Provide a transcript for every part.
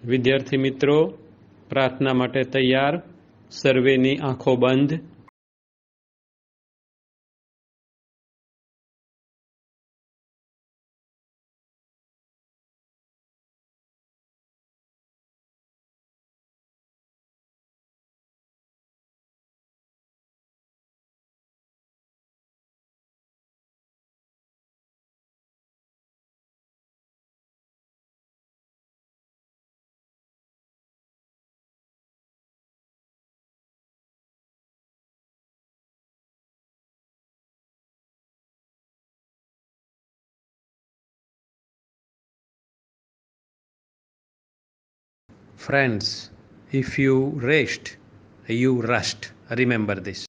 વિદ્યાર્થી મિત્રો, પ્રાર્થના માટે તૈયાર. સર્વેની આંખો બંધ. Friends, if you rest, you rust. Remember this.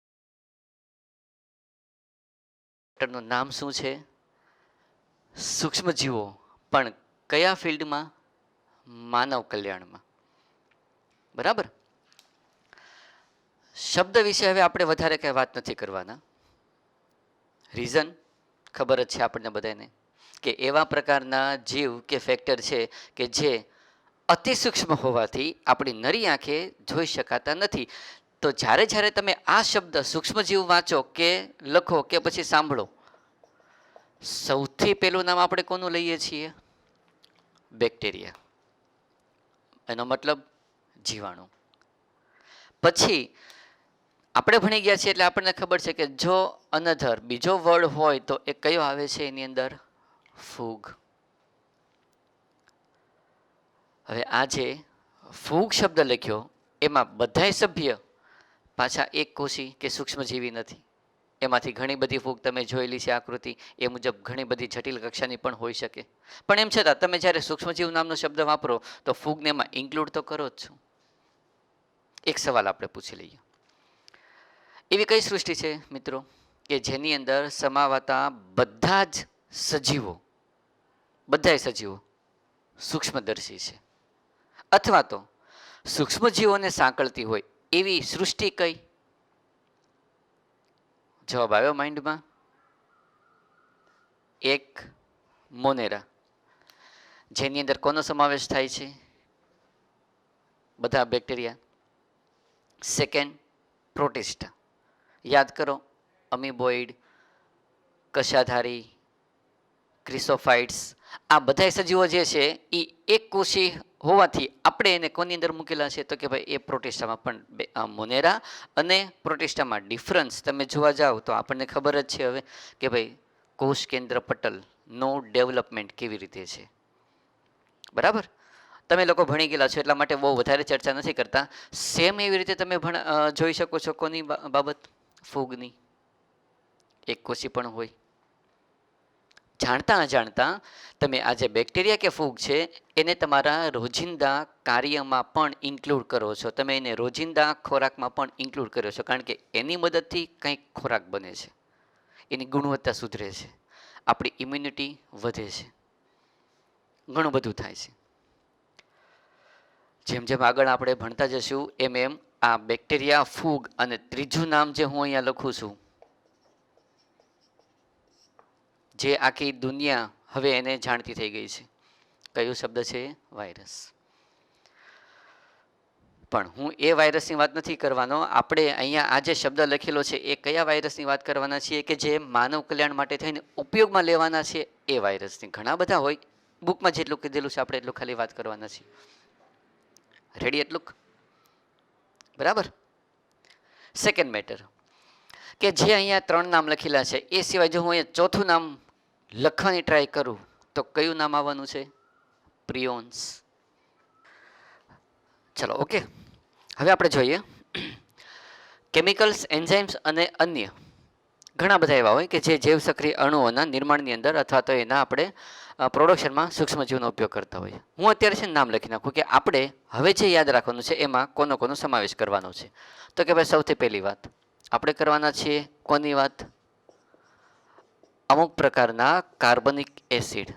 નું નામ શું છે? સૂક્ષ્મજીવો, પણ કયા ફિલ્ડમાં? માનવ કલ્યાણમાં. બરાબર. શબ્દ વિશે હવે આપણે વધારે કઈ વાત નથી કરવાના. રીઝન ખબર જ છે આપણને બધાને કે એવા પ્રકારના જીવ કે ફેક્ટર છે કે જે અતિ સૂક્ષ્મ હોવાથી આપણી નરી આંખે જોઈ શકાતા નથી. તો જ્યારે જ્યારે તમે આ શબ્દ સૂક્ષ્મજીવ વાંચો કે લખો કે પછી સાંભળો, સૌથી પહેલું નામ આપણે કોનું લઈએ છીએ? બેક્ટેરિયા. એનો મતલબ જીવાણુ. પછી આપણે ભણી ગયા છીએ એટલે આપણને ખબર છે કે જો અનધર બીજો વર્ડ હોય તો એ કયો આવે છે એની અંદર? ફૂગ. હવે આ જે ફૂગ શબ્દ લખ્યો એમાં બધાય સભ્ય પાછા એક કોષી કે સૂક્ષ્મજીવી નથી. એમાંથી ઘણી બધી ફૂગ તમે જોયેલી છે આકૃતિ એ મુજબ ઘણી બધી જટિલ કક્ષાની પણ હોઈ શકે. પણ એમ છતાં તમે જ્યારે સૂક્ષ્મજીવ નામનો શબ્દ વાપરો તો ફૂગને એમાં ઇન્ક્લુડ તો કરો જ છો. એક સવાલ આપણે પૂછી લઈએ. એવી કઈ સૃષ્ટિ છે મિત્રો કે જેની અંદર સમાવાતા બધા જ સજીવો, બધાય સજીવો સૂક્ષ્મદર્શી છે? અથવા તો સૂક્ષ્મજીવોને સાંકળતી હોય એવી સૃષ્ટિ કઈ? જવાબ આવ્યો માઇન્ડમાં? એક મોનેરા, જેની અંદર કોનો સમાવેશ થાય છે? બધા બેક્ટેરિયા. સેકન્ડ પ્રોટિસ્ટા, યાદ કરો, અમીબોઇડ, કશાધારી, ક્રિસોફાઇટ્સ, આ બધા સજીવો જે છે એ એક કોષી હોવાથી આપણે એને કોની અંદર મૂકેલા છે તો કે ભાઈ એ પ્રોટિસ્ટામાં. પણ મોનેરા અને પ્રોટિસ્ટામાં ડિફરન્સ તમે જોવા જાઓ તો આપણને ખબર જ છે હવે કે ભાઈ કોષ કેન્દ્ર પટલનો ડેવલપમેન્ટ કેવી રીતે છે. બરાબર. તમે લોકો ભણી ગયેલા છો એટલા માટે બહુ વધારે ચર્ચા નથી કરતા. સેમ એવી રીતે તમે જોઈ શકો છો કોની બાબત? ફૂગની. એક કોષી પણ હોય. જાણતા અજાણતા તમે આ જે બેક્ટેરિયા કે ફૂગ છે એને તમારા રોજિંદા કાર્યમાં પણ ઇન્ક્લુડ કરો છો. તમે એને રોજિંદા ખોરાકમાં પણ ઇન્ક્લુડ કર્યો છો, કારણ કે એની મદદથી કંઈક ખોરાક બને છે, એની ગુણવત્તા સુધરે છે, આપણી ઇમ્યુનિટી વધે છે, ઘણું બધું થાય છે. જેમ જેમ આગળ આપણે ભણતા જશું એમ એમ આ બેક્ટેરિયા, ફૂગ અને ત્રીજું નામ જે હું અહીંયા લખું છું, જે આખી દુનિયા હવે એને જાણતી થઈ ગઈ છે, કયો શબ્દ છે? વાયરસ. પણ હું એ વાયરસની વાત નથી કરવાનો. આપણે અહીંયા આ જે શબ્દ લખેલો છે એ કયા વાયરસની વાત કરવાના છીએ કે જે માનવ કલ્યાણ માટે થઈને ઉપયોગમાં લેવાના છે એ વાયરસની. ઘણા બધા હોય, બુકમાં જેટલું કીધેલું છે આપણે એટલું ખાલી વાત કરવાના છીએ. રેડી એટલું? બરાબર. સેકન્ડ મેટર કે જે અહીંયા 3 નામ લખેલા છે એ સિવાય જો હું અહીંયા ચોથું નામ લખવાની ટ્રાય કરું તો કયું નામ આવવાનું છે? પ્રિયોન્સ. ચલો ઓકે. હવે આપણે જોઈએ કેમિકલ્સ, એન્ઝાઇમ્સ અને અન્ય ઘણા બધા એવા હોય કે જે જૈવ સક્રિય અણુઓના નિર્માણની અંદર અથવા તો એના આપણે પ્રોડક્શનમાં સૂક્ષ્મજીવનો ઉપયોગ કરતા હોઈએ. હું અત્યારે છે નામ લખી નાખું કે આપણે હવે જે યાદ રાખવાનું છે એમાં કોનો કોનો સમાવેશ કરવાનો છે. તો કે ભાઈ સૌથી પહેલી વાત આપણે કરવાના છીએ કોની વાત? અમુક પ્રકારના કાર્બનિક એસિડ.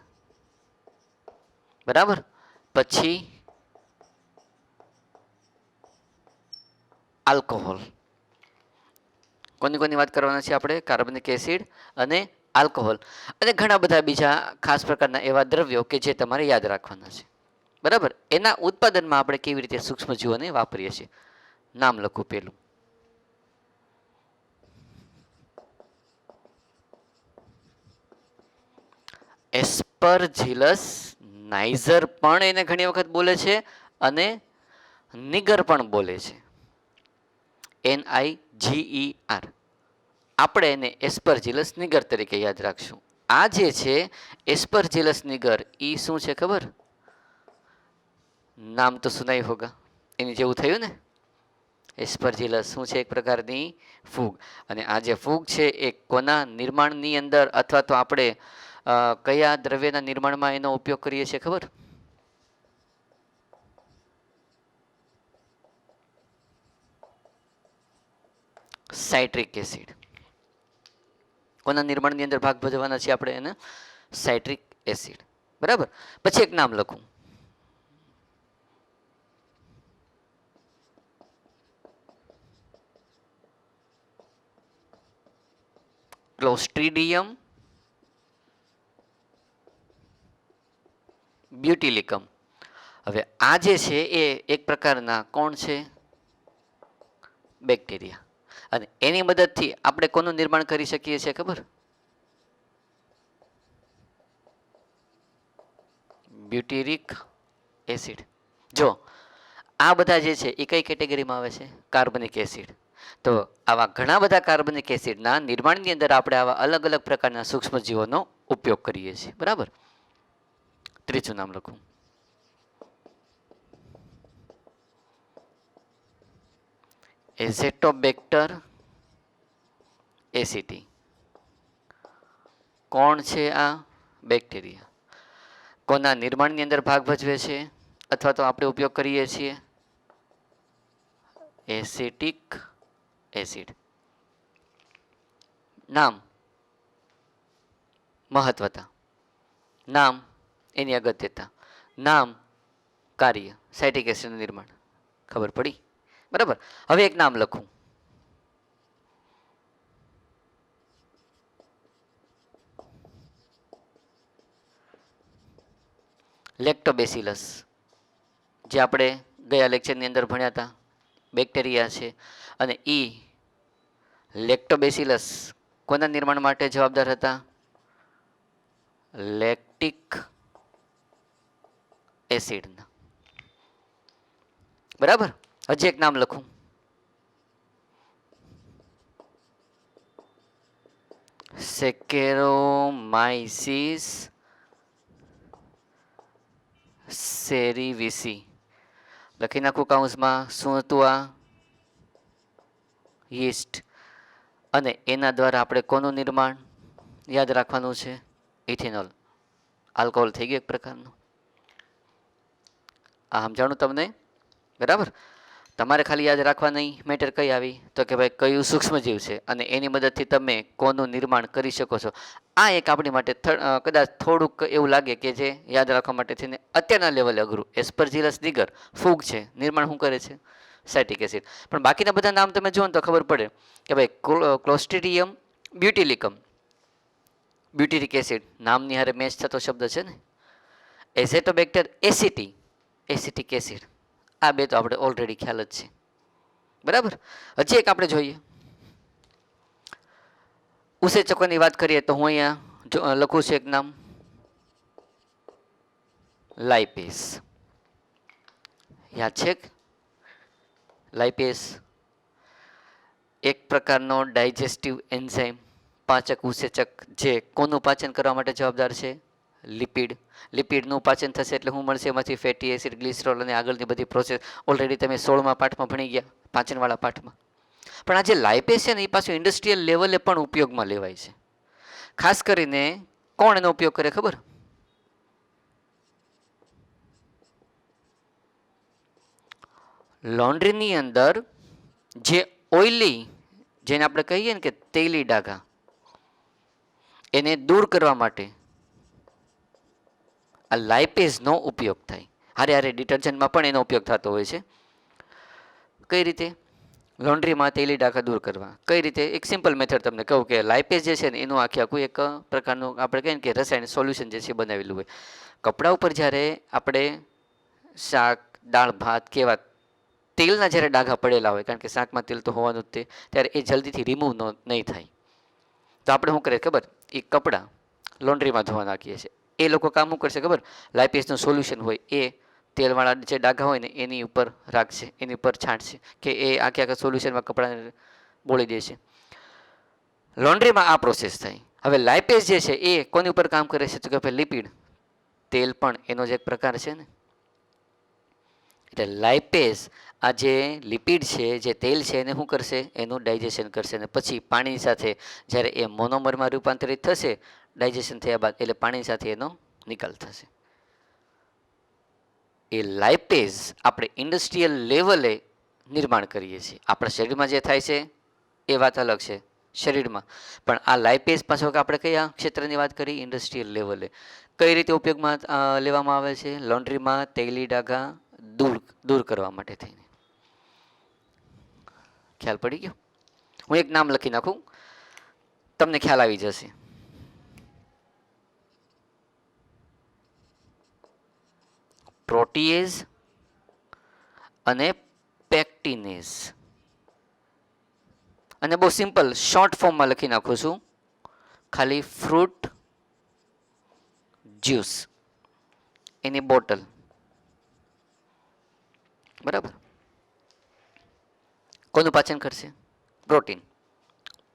બરાબર. પછી આલ્કોહોલ. કોની કોની વાત કરવાના છે આપણે? કાર્બનિક એસિડ અને આલ્કોહોલ અને ઘણા બધા બીજા ખાસ પ્રકારના એવા દ્રવ્યો કે જે તમારે યાદ રાખવાના છે. બરાબર. એના ઉત્પાદનમાં આપણે કેવી રીતે સૂક્ષ્મજીવોને વાપરીએ છીએ. નામ લખું પેલું. એસ્પરજીલસ નાઇઝર પણ એને ઘણી વખત બોલે છે અને નિગર પણ બોલે છે. NIGER. આપણે એને એસ્પરજીલસ નિગર તરીકે યાદ રાખશું. આ જે છે એસ્પરજીલસ નિગર, એ શું છે ખબર? નામ તો સુનાઈ હોગા. એની જેવું થયું ને. એસ્પરજીલસ શું છે? એક પ્રકારની ફૂગ. અને આ જે ફૂગ છે એ કોના નિર્માણની અંદર અથવા તો આપણે કયા દ્રવ્યના નિર્માણમાં એનો ઉપયોગ કરીએ છીએ ખબર? Citric acid. કોના નિર્માણની અંદર ભાગ ભજવવાના છીએ આપણે એને? Citric acid. બરાબર. પછી એક નામ લખું. ક્લોસ્ટ્રીડિયમ બ્યુટિલિકમ. હવે આ જે છે એ એક પ્રકારના કોણ છે? બેક્ટેરિયા. અને એની મદદથી આપણે કોનું નિર્માણ કરી શકીએ છીએ ખબર? બ્યુટેરિક એસિડ. જો આ બધા જે છે એ કઈ કેટેગરીમાં આવે છે? કાર્બનિક એસિડ. તો આવા ઘણા બધા કાર્બનિક એસિડના નિર્માણની અંદર આપણે આવા અલગ અલગ પ્રકારના સૂક્ષ્મજીવોનો ઉપયોગ કરીએ છીએ. બરાબર. ત્રીજું નામ લખું. એઝેટોબેક્ટર એસિટી. કોણ છે આ? બેક્ટેરિયા. કોના નિર્માણની અંદર ભાગ ભજવે છે અથવા તો આપણે ઉપયોગ કરીએ છીએ? Acetic acid. નામ મહત્વતા, નામ એની અગત્યતા, નામ કાર્ય. સાઇટ્રિક એસિડનું નિર્માણ ખબર પડી? બરાબર. હવે એક નામ લખું. લેક્ટોબેસિલસ. જે આપણે ગયા લેક્ચરની અંદર ભણ્યા હતા, બેક્ટેરિયા છે. અને એ લેક્ટોબેસિલસ કોના નિર્માણ માટે જવાબદાર હતા? લેક્ટિક એસિડના. બરાબર. હજી એક નામ લખું. સેકેરોમાઇસિસ સેરિવિસી. લખી નાખું કાઉન્સમાં. શું હતું આ? યીસ્ટ. અને એના દ્વારા આપણે કોનું નિર્માણ યાદ રાખવાનું છે? ઇથેનોલ. આલ્કોહોલ થઈ ગયું એક પ્રકારનું. આ સમજાણું તમને? બરાબર. તમારે ખાલી યાદ રાખવાની મેટર કઈ આવી? તો કે ભાઈ કયું સૂક્ષ્મજીવ છે અને એની મદદથી તમે કોનું નિર્માણ કરી શકો છો. આ એક આપણી માટે કદાચ થોડુંક એવું લાગે કે જે યાદ રાખવા માટે થઈને અત્યારના લેવલે અઘરું. એસ્પરજીલસ નિગર ફૂગ છે, નિર્માણ શું કરે છે? Citric acid. પણ બાકીના બધા નામ તમે જુઓ ને તો ખબર પડે કે ભાઈ ક્લોસ્ટ્રીડિયમ બ્યુટિલિકમ. બ્યુટેરિક એસિડ નામની હારે મેચ થતો શબ્દ છે ને. એઝેટોબેક્ટર એસિટી, એસિટિક એસિડ. આ બે તો આપણે ઓલરેડી ખ્યાલ જ છે. બરાબર. હજી એક આપણે જોઈએ. ઉસેચકોની વાત કરીએ તો હું અહીંયા લખું છું એક નામ, લાઇપેસ. યાદ છે? લાઇપેસ એક પ્રકારનો ડાયજેસ્ટિવ એન્ઝાઇમ, પાચક ઉસેચક, જે કોનું પાચન કરવા માટે જવાબદાર છે? લિપિડ. લિપિડનું પાચન થશે એટલે શું મળશે? એમાંથી ફેટી એસિડ, ગ્લિસરોલ અને આગળની બધી પ્રોસેસ ઓલરેડી તમે 16મા પાઠમાં ભણી ગયા, પાચનવાળા પાઠમાં. પણ આ જે લાઇપેસ છે ને એ પાછું ઇન્ડસ્ટ્રીયલ લેવલે પણ ઉપયોગમાં લેવાય છે. ખાસ કરીને કોણ એનો ઉપયોગ કરે ખબર? લોન્ડ્રીની અંદર જે ઓઇલી, જેને આપણે કહીએ ને કે તેલી ડાઘા, એને દૂર કરવા માટે આ લાઇપેઝનો ઉપયોગ થાય. હારે હારે ડિટર્જન્ટમાં પણ એનો ઉપયોગ થતો હોય છે. કઈ રીતે? લોન્ડ્રીમાં તેલી ડાઘા દૂર કરવા. કઈ રીતે? એક સિમ્પલ મેથડ તમને કહું કે લાઇપેઝ જે છે ને એનું આખું એક પ્રકારનું આપણે કહીએ ને કે રસાયણ સોલ્યુશન જે છે બનાવેલું હોય. કપડા ઉપર જ્યારે આપણે શાક, દાળ ભાત કેવા તેલના જ્યારે ડાઘા પડેલા હોય, કારણ કે શાકમાં તેલ તો હોવાનું જ તે, ત્યારે એ જલ્દીથી રિમૂવ નહીં થાય. તો આપણે શું કરીએ ખબર, એ કપડાં લોન્ડ્રીમાં ધોવા નાખીએ છીએ. એ લોકો કામ શું કરશે ખબર, લાઇપેસનું સોલ્યુશન હોય એ તેલવાળા જે ડાઘા હોય ને એની ઉપર રાખશે, એની ઉપર છાંટશે કે એ આખે આખા સોલ્યુશનમાં કપડાને બોળી દેશે. લોન્ડ્રીમાં આ પ્રોસેસ થાય. હવે લાઇપેસ જે છે એ કોની ઉપર કામ કરે છે, તો કે ભાઈ લિપિડ, તેલ પણ એનો જ એક પ્રકાર છે ને. એટલે લાઇપેસ આ જે લિપિડ છે, જે તેલ છે, એને શું કરશે, એનું ડાયજેશન કરશે અને પછી પાણીની સાથે જ્યારે એ મોનોમરમાં રૂપાંતરિત થશે ડાયજેશન થયા બાદ, એટલે પાણી સાથે એનો નિકાલ થશે. એ લાઇપેઝ આપણે ઇન્ડસ્ટ્રીયલ લેવલે નિર્માણ કરીએ છીએ. આપણા શરીરમાં જે થાય છે એ વાત અલગ છે શરીરમાં, પણ આ લાઇપેઝ પાછો આપણે કયા ક્ષેત્રની વાત કરી, ઇન્ડસ્ટ્રીયલ લેવલે. કઈ રીતે ઉપયોગમાં લેવામાં આવે છે, લોન્ડ્રીમાં તેલી ડાઘા દૂર કરવા માટે થઈને. ખ્યાલ પડી ગયો? હું એક નામ લખી નાખું, તમને ખ્યાલ આવી જશે. પ્રોટીએઝ અને પેક્ટિનેઝ. અને બહુ સિમ્પલ શોર્ટ ફોર્મમાં લખી નાખું છું, ખાલી ફ્રૂટ જ્યુસ એની બોટલ, બરાબર. કોનું પાચન કરશે? પ્રોટીન.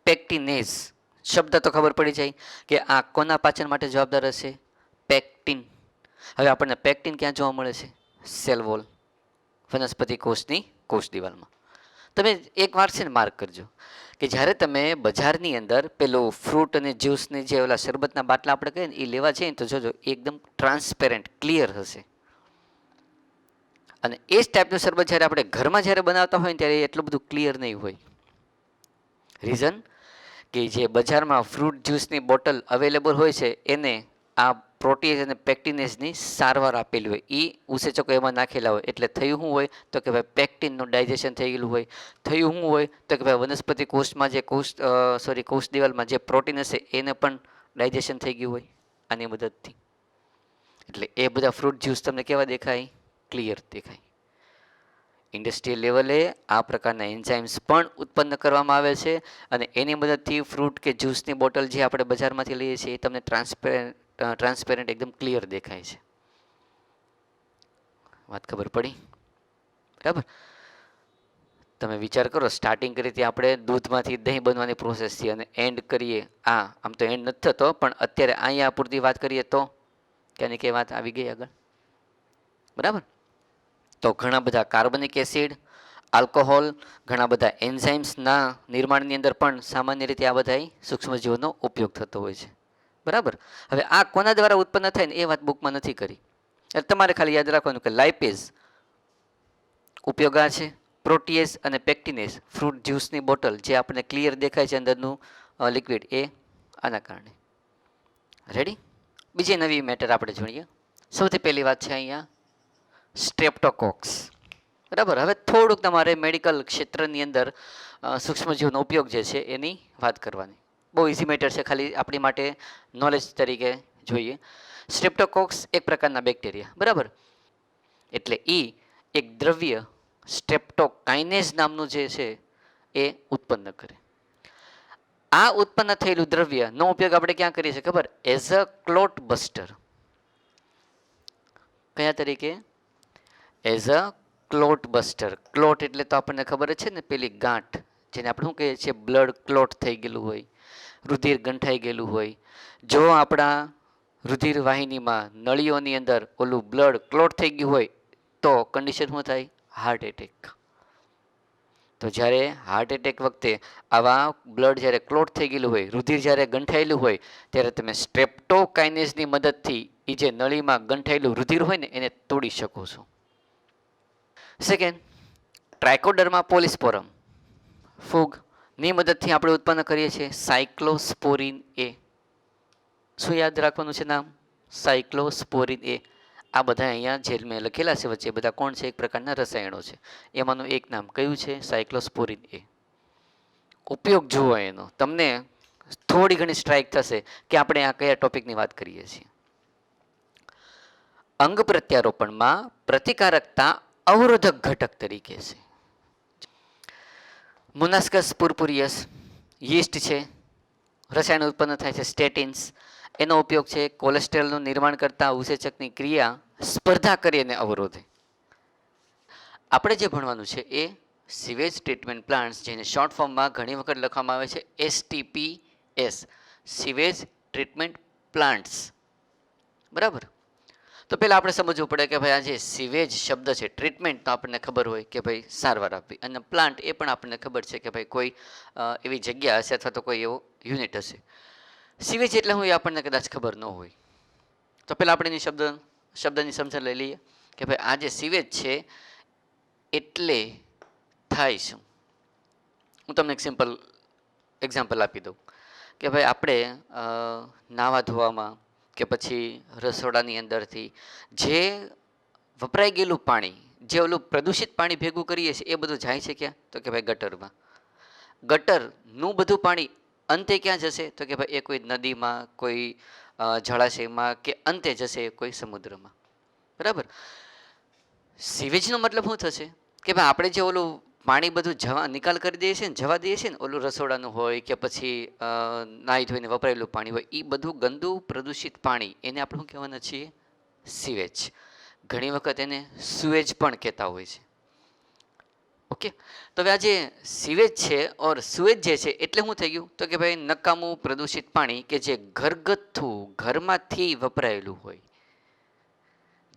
પેક્ટિનેઝ શબ્દ તો ખબર પડી જાય કે આ કોના પાચન માટે જવાબદાર હશે, પેક્ટિન. હવે આપણને પેક્ટિન ક્યાં જોવા મળે છે? સેલ વોલ, વનસ્પતિ કોષની કોષ દિવાલમાં. તમે એક વાર છે ને માર્ક કરજો કે જ્યારે તમે બજારની અંદર પેલું ફ્રૂટ અને જ્યુસની જે ઓલા શરબતના બાટલા આપણે કહીએ ને એ લેવા જઈએ તો જોજો એકદમ ટ્રાન્સપેરન્ટ ક્લિયર હશે. અને એ જ ટાઈપનું શરબત જ્યારે આપણે ઘરમાં જ્યારે બનાવતા હોય ને ત્યારે એટલું બધું ક્લિયર નહીં હોય. રીઝન કે જે બજારમાં ફ્રૂટ જ્યુસની બોટલ અવેલેબલ હોય છે એને આ પ્રોટીઝ અને પેક્ટિનેઝની સારવાર આપેલી હોય, એ ઉસેચકો એમાં નાખેલા હોય. એટલે થયું શું હોય તો કે ભાઈ પેક્ટિનનું ડાયજેશન થઈ ગયેલું હોય. થયું શું હોય તો કે ભાઈ વનસ્પતિ કોષમાં જે કોષ દિવાલમાં જે પ્રોટીન હશે એને પણ ડાયજેશન થઈ ગયું હોય આની મદદથી. એટલે એ બધા ફ્રૂટ જ્યુસ તમને કેવા દેખાય? ક્લિયર દેખાય. ઇન્ડસ્ટ્રીયલ લેવલે આ પ્રકારના એન્ઝાઇમ્સ પણ ઉત્પન્ન કરવામાં આવે છે અને એની મદદથી ફ્રૂટ કે જ્યુસની બોટલ જે આપણે બજારમાંથી લઈએ છીએ એ તમને ટ્રાન્સપેરન્ટ એકદમ ક્લિયર દેખાય છે. વાત ખબર પડી? બરાબર. તમે વિચાર કરો, સ્ટાર્ટિંગ કરી હતી આપણે દૂધમાંથી દહીં બનવાની પ્રોસેસથી અને એન્ડ કરીએ આમ તો એન્ડ નથી થતો, પણ અત્યારે અહીંયા પૂરતી વાત કરીએ તો ક્યાંની કે વાત આવી ગઈ આગળ, બરાબર. તો ઘણા બધા કાર્બનિક એસિડ, આલ્કોહોલ, ઘણા બધા એન્ઝાઇમ્સના નિર્માણની અંદર પણ સામાન્ય રીતે આ બધા સૂક્ષ્મજીવોનો ઉપયોગ થતો હોય છે, બરાબર. હવે આ કોના દ્વારા ઉત્પન્ન થાય ને એ વાત બુકમાં નથી કરી, એટલે તમારે ખાલી યાદ રાખવાનું કે લાઇપેઝ ઉપયોગ આ છે, પ્રોટીએઝ અને પેક્ટિનેઝ ફ્રૂટ જ્યુસની બોટલ જે આપણને ક્લિયર દેખાય છે અંદરનું લિક્વિડ એ આના કારણે. રેડી? બીજી નવી મેટર આપણે જોઈએ. સૌથી પહેલી વાત છે અહીંયા સ્ટ્રેપ્ટોકોક્સ, બરાબર. હવે થોડુંક તમારે મેડિકલ ક્ષેત્રની અંદર સૂક્ષ્મજીવનો ઉપયોગ જે છે એની વાત કરવાની. બહુ ઇઝી મેટર છે, ખાલી આપણી માટે નોલેજ તરીકે જોઈએ. સ્ટ્રેપ્ટોકોક્સ એક પ્રકારના બેક્ટેરિયા, બરાબર. એટલે એ એક દ્રવ્ય સ્ટ્રેપ્ટોકાઇનેઝ નામનું જે છે એ ઉત્પન્ન કરે. આ ઉત્પન્ન થયેલું દ્રવ્યનો ઉપયોગ આપણે ક્યાં કરીએ છીએ ખબર? As a clot buster. કયા તરીકે? As a clot buster. Clot એટલે તો આપણને ખબર જ છે ને, પેલી ગાંઠ જેને આપણે શું કહીએ છીએ, બ્લડ ક્લોટ થઈ ગયેલું હોય, રુધિર ગંઠાઈ ગયેલું હોય. જો આપણા રુધિર વાહિનીમાં નળીઓની અંદર ઓલું બ્લડ ક્લોટ થઈ ગયું હોય તો કન્ડિશન શું થાય? Heart attack. તો જ્યારે હાર્ટ એટેક વખતે આવા બ્લડ જ્યારે ક્લોટ થઈ ગયેલું હોય, રુધિર જ્યારે ગંઠાયેલું હોય, ત્યારે તમે સ્ટ્રેપ્ટોકાઇનેઝની મદદથી એ જે નળીમાં ગંઠાયેલું રુધિર હોય ને એને તોડી શકો છો. સેકન્ડ, ટ્રાયકોડર્મા પોલિસ્પોરમ ફૂગની મદદથી આપણે ઉત્પન્ન કરીએ છીએ સાયક્લોસ્પોરિન એ. શું યાદ રાખવાનું છે નામ? સાયક્લોસ્પોરિન એ. આ બધા અહીંયા જે મેં લખેલા છે વચ્ચે બધા કોણ છે? એક પ્રકારના રસાયણો છે. એમાંનું એક નામ કયું છે? સાયક્લોસ્પોરિન એ. ઉપયોગ જુઓ એનો, તમને થોડી ઘણી સ્ટ્રાઇક થશે કે આપણે આ કયા ટોપિકની વાત કરીએ છીએ. અંગ પ્રત્યારોપણમાં પ્રતિકારકતા અવરોધક ઘટક તરીકે છે. મોનાસ્કસ પુર્પુરિયસ યીસ્ટ છે, રસાયણ ઉત્પન્ન થાય છે સ્ટેટિન્સ, એનો ઉપયોગ છે કોલેસ્ટ્રોલનું નિર્માણ કરતા ઉસેચકની ક્રિયા સ્પર્ધા કરી અને અવરોધે. આપણે જે ભણવાનું છે એ સીવેજ ટ્રીટમેન્ટ પ્લાન્ટ્સ, જેને શોર્ટ ફોર્મમાં ઘણી વખત લખવામાં આવે છે STPS, સીવેજ ટ્રીટમેન્ટ પ્લાન્ટ્સ. બરાબર. તો પહેલાં આપણે સમજવું પડે કે ભાઈ આ જે સીવેજ શબ્દ છે, ટ્રીટમેન્ટ તો આપણને ખબર હોય કે ભાઈ સારવાર આપવી, અને પ્લાન્ટ એ પણ આપણને ખબર છે કે ભાઈ કોઈ એવી જગ્યા હશે અથવા તો કોઈ એવો યુનિટ હશે. સીવેજ એટલે હું એ આપણને કદાચ ખબર ન હોય. તો પહેલાં આપણે એની શબ્દની સમજણ લઈ લઈએ કે ભાઈ આ જે સીવેજ છે એટલે થાય શું. હું તમને એક સિમ્પલ એક્ઝામ્પલ આપી દઉં કે ભાઈ આપણે નાવા ધોવામાં કે પછી રસોડાની અંદરથી જે વપરાઈ ગયેલું પાણી, જે ઓલું પ્રદૂષિત પાણી ભેગું કરીએ છીએ એ બધું જાય છે ક્યાં? તો કે ભાઈ ગટરમાં. ગટરનું બધું પાણી અંતે ક્યાં જશે? તો કે ભાઈ એ કોઈ નદીમાં, કોઈ જળાશયમાં, કે અંતે જશે કોઈ સમુદ્રમાં. બરાબર. સીવેજનો મતલબ શું થશે કે ભાઈ આપણે જે ઓલું પાણી બધું નિકાલ કરી દઈએ છીએ ને, જવા દઈએ છીએ ને, ઓલું રસોડાનું હોય કે પછી નાહી ધોઈને વપરાયેલું પાણી હોય, એ બધું ગંદુ પ્રદૂષિત પાણી, એને આપણે શું કહેવાના છીએ? સીવેજ. ઘણી વખત એને સુએજ પણ કહેતા હોય છે. ઓકે. તો હવે આ જે સીવેજ છે ઓર સુએજ જે છે એટલે શું થઈ ગયું? તો કે ભાઈ નકામું પ્રદૂષિત પાણી કે જે ઘરગથ્થુ, ઘરમાંથી વપરાયેલું હોય,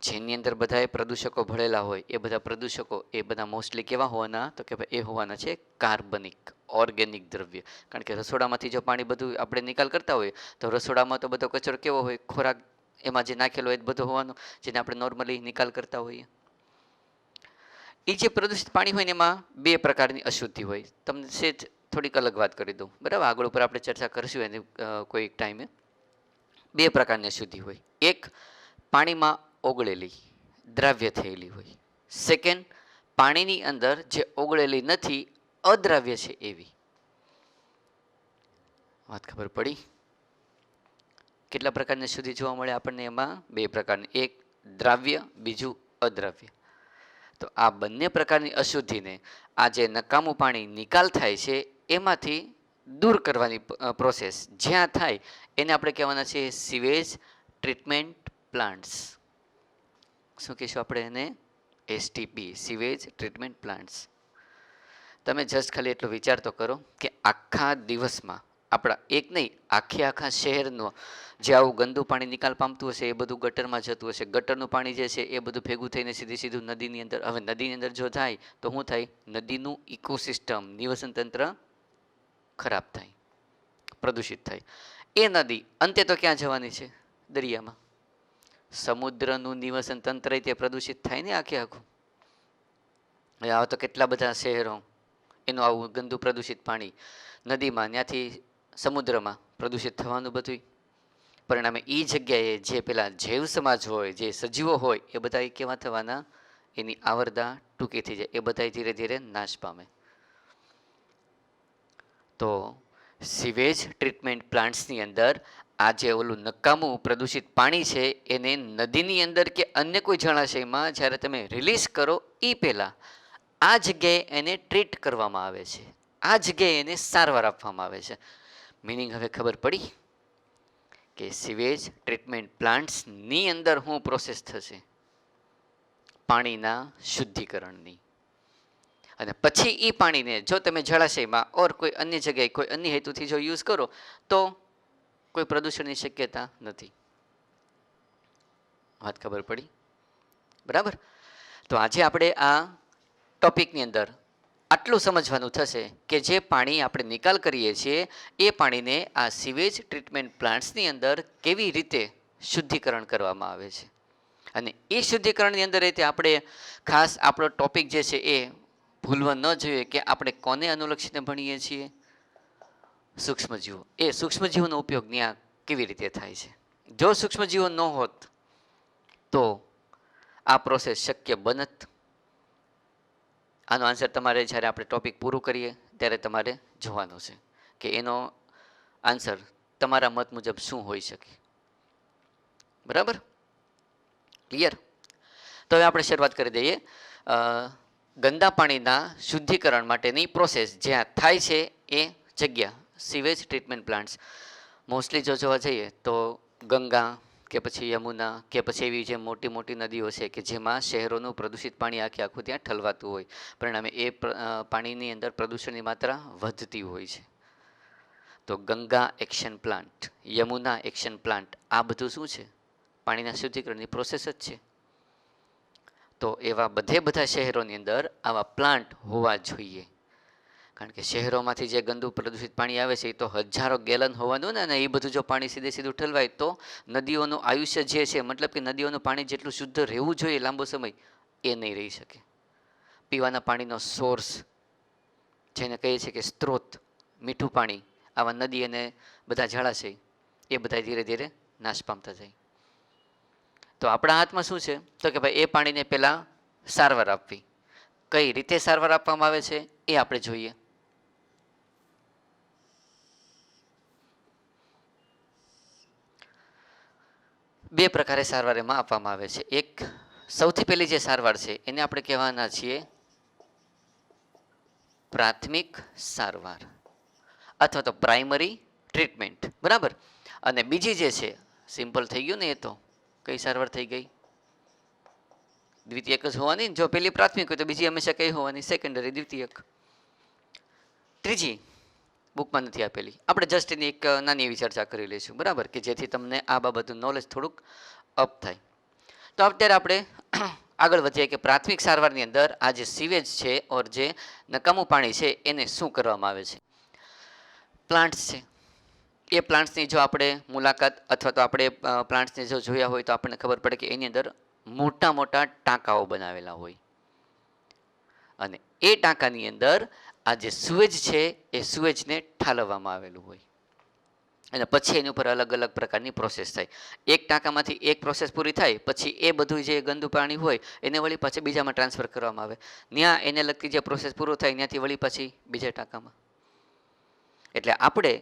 જેની અંદર બધા પ્રદૂષકો ભળેલા હોય, એ બધા પ્રદૂષકો એ બધા મોસ્ટલી કેવા હોવાના? તો કે ભાઈ એ હોવાના છે કાર્બનિક, ઓર્ગેનિક દ્રવ્ય. કારણ કે રસોડામાંથી જો પાણી બધું આપણે નિકાલ કરતા હોઈએ તો રસોડામાં તો બધો કચરો કેવો હોય? ખોરાક એમાં જે નાખેલો હોય એ બધો હોવાનો, જેને આપણે નોર્મલી નિકાલ કરતા હોઈએ. એ જે પ્રદૂષિત પાણી હોય ને એમાં બે પ્રકારની અશુદ્ધિ હોય. તમને સેજ થોડીક અલગ વાત કરી દઉં, બરાબર? આગળ ઉપર આપણે ચર્ચા કરીશું એની કોઈક ટાઈમે. બે પ્રકારની અશુદ્ધિ હોય. એક પાણીમાં ઓગળેલી, દ્રાવ્ય થયેલી હોય. સેકન્ડ, પાણીની અંદર જે ઓગળેલી નથી, અદ્રાવ્ય છે એવી. વાત ખબર પડી? કેટલા પ્રકારની અશુદ્ધિ જોવા મળે આપણને એમાં? બે પ્રકારની. એક દ્રાવ્ય, બીજું અદ્રાવ્ય. તો આ બંને પ્રકારની અશુદ્ધિને આ જે નકામું પાણી નિકાલ થાય છે એમાંથી દૂર કરવાની પ્રોસેસ જ્યાં થાય એને આપણે કહેવાના છે સીવેજ ટ્રીટમેન્ટ પ્લાન્ટ્સ. શું કહીશું આપણે એને? STP, sewage treatment plants. તમે જસ્ટ ખાલી એટલો વિચાર તો કરો કે આખા દિવસમાં આપણા એક નહીં, આખા શહેરનો જે આવું ગંદુ પાણી નિકાલ પામતું હશે એ બધું ગટરમાં જતું હશે. ગટરનું પાણી જે છે એ બધું ભેગું થઈને સીધું નદીની અંદર. હવે નદીની અંદર જો થાય તો શું થાય? નદીનું ઇકોસિસ્ટમ, નિવસન તંત્ર ખરાબ થાય, પ્રદૂષિત થાય. એ નદી અંતે તો ક્યાં જવાની છે? દરિયામાં. સમુદ્રનું નિવસન તંત્ર તે પ્રદૂષિત થાય ને આખું. આવા તો કેટલા બધા શહેરો એનું આવું ગંદુ પ્રદૂષિત પાણી નદીમાં, ત્યાંથી સમુદ્રમાં પ્રદૂષિત થવાનું બધું. પરિણામે એ જગ્યાએ જે પેલા જૈવ સમાજ હોય, જે સજીવો હોય, એ બધા કેવા થવાના? એની આવરદા ટૂંકી થઈ જાય, એ બધા ધીરે ધીરે નાશ પામે. તો સીવેજ ટ્રીટમેન્ટ પ્લાન્ટ્સની અંદર આ જે ઓલું નકામું પ્રદૂષિત પાણી છે એને નદીની અંદર કે અન્ય કોઈ જળાશયમાં જ્યારે તમે રિલીઝ કરો એ પહેલાં આ જગ્યાએ એને ટ્રીટ કરવામાં આવે છે, આ જગ્યાએ એને સારવાર આપવામાં આવે છે. મિનિંગ હવે ખબર પડી કે સીવેજ ટ્રીટમેન્ટ પ્લાન્ટ્સની અંદર શું પ્રોસેસ થશે? પાણીના શુદ્ધિકરણની. અને પછી એ પાણીને જો તમે જળાશયમાં ઓર કોઈ અન્ય જગ્યાએ કોઈ અન્ય હેતુથી જો યુઝ કરો તો કોઈ પ્રદૂષણની શક્યતા નથી. વાત ખબર પડી? બરાબર. તો આજે આપણે આ ટોપિકની અંદર આટલું સમજવાનું થશે કે જે પાણી આપણે નિકાલ કરીએ છીએ એ પાણીને આ સીવેજ ટ્રીટમેન્ટ પ્લાન્ટ્સની અંદર કેવી રીતે શુદ્ધિકરણ કરવામાં આવે છે. અને એ શુદ્ધિકરણની અંદર આપણે ખાસ આપણો ટોપિક જે છે એ ભૂલવા ન જોઈએ કે આપણે કોને અનુલક્ષીને ભણીએ છીએ? સૂક્ષ્મજીવો. એ સૂક્ષ્મજીવોનો ઉપયોગ ત્યાં કેવી રીતે થાય છે? જો સૂક્ષ્મજીવો ન હોત તો આ પ્રોસેસ શક્ય બનત. આનો આન્સર તમારે જ્યારે આપણે ટોપિક પૂરું કરીએ ત્યારે તમારે જોવાનો છે કે એનો આન્સર તમારા મત મુજબ શું હોઈ શકે. બરાબર. ક્લિયર? તો હવે આપણે શરૂઆત કરી દઈએ. ગંદા પાણીના શુદ્ધિકરણ માટેની પ્રોસેસ જ્યાં થાય છે એ જગ્યા સીવેજ ટ્રીટમેન્ટ પ્લાન્ટ્સ. મોસ્ટલી જો જોવા જઈએ તો ગંગા કે પછી યમુના કે પછી એવી જે મોટી મોટી નદીઓ છે કે જેમાં શહેરોનું પ્રદૂષિત પાણી આખે આખું ત્યાં ઠલવાતું હોય, પરિણામે એ પાણીની અંદર પ્રદૂષણની માત્રા વધતી હોય છે. તો Ganga action plant, Yamuna action plant, આ બધું શું છે? પાણીના શુદ્ધિકરણની પ્રોસેસ જ છે. તો એવા બધા શહેરોની અંદર આવા પ્લાન્ટ હોવા જોઈએ. કારણ કે શહેરોમાંથી જે ગંદુ પ્રદૂષિત પાણી આવે છે એ તો હજારો ગેલન હોવાનું ને, અને એ બધું જો પાણી સીધું ઠલવાય તો નદીઓનું આયુષ્ય જે છે, મતલબ કે નદીઓનું પાણી જેટલું શુદ્ધ રહેવું જોઈએ લાંબો સમય, એ નહીં રહી શકે. પીવાના પાણીનો સોર્સ, જેને કહીએ છીએ કે સ્ત્રોત, મીઠું પાણી, આવા નદી અને બધા જળાશય એ બધા ધીરે ધીરે નાશ પામતા જાય. તો આપણા હાથમાં શું છે? તો કે ભાઈ એ પાણીને પહેલાં સારવાર આપવી. કઈ રીતે સારવાર આપવામાં આવે છે એ આપણે જોઈએ. બે પ્રકારે સારવાર એમાં આપવામાં આવે છે. એક સૌથી પહેલી જે સારવાર છે એને આપણે કહેવાના છીએ પ્રાથમિક સારવાર અથવા તો પ્રાઇમરી ટ્રીટમેન્ટ, બરાબર. અને બીજી જે છે, સિમ્પલ થઈ ગયું ને, એ તો કઈ સારવાર થઈ ગઈ? દ્વિતીયક જ હોવાની. જો પેલી પ્રાથમિક હોય તો બીજી હંમેશા કઈ હોવાની? સેકન્ડરી, દ્વિતીયક. ત્રીજી બુકમાં નથી આપેલી, આપણે જસ્ટ એની એક નાની એવી ચર્ચા કરી લઈશું, બરાબર, કે જેથી તમને આ બાબતનું નોલેજ થોડુંક અપ થાય. તો અત્યારે આપણે આગળ વધીએ કે પ્રાથમિક સારવારની અંદર આ જે સીવેજ છે ઓર જે નકામું પાણી છે એને શું કરવામાં આવે છે. પ્લાન્ટ્સ છે, એ પ્લાન્ટ્સની જો આપણે મુલાકાત અથવા તો આપણે પ્લાન્ટ્સને જો જોયા હોય તો આપણને ખબર પડે કે એની અંદર મોટા મોટા ટાંકાઓ બનાવેલા હોય, અને એ ટાંકાની અંદર આ જે સુએજ છે એ સુએજને ઠાલવવામાં આવેલું હોય, અને પછી એની ઉપર અલગ અલગ પ્રકારની પ્રોસેસ થાય. એક ટાંકામાંથી એક પ્રોસેસ પૂરી થાય પછી એ બધું જે ગંદુ પાણી હોય એને વળી પાછી બીજામાં ટ્રાન્સફર કરવામાં આવે. ત્યાં એને લગતી જે પ્રોસેસ પૂરો થાય ત્યાંથી વળી પાછી બીજા ટાંકામાં. એટલે આપણે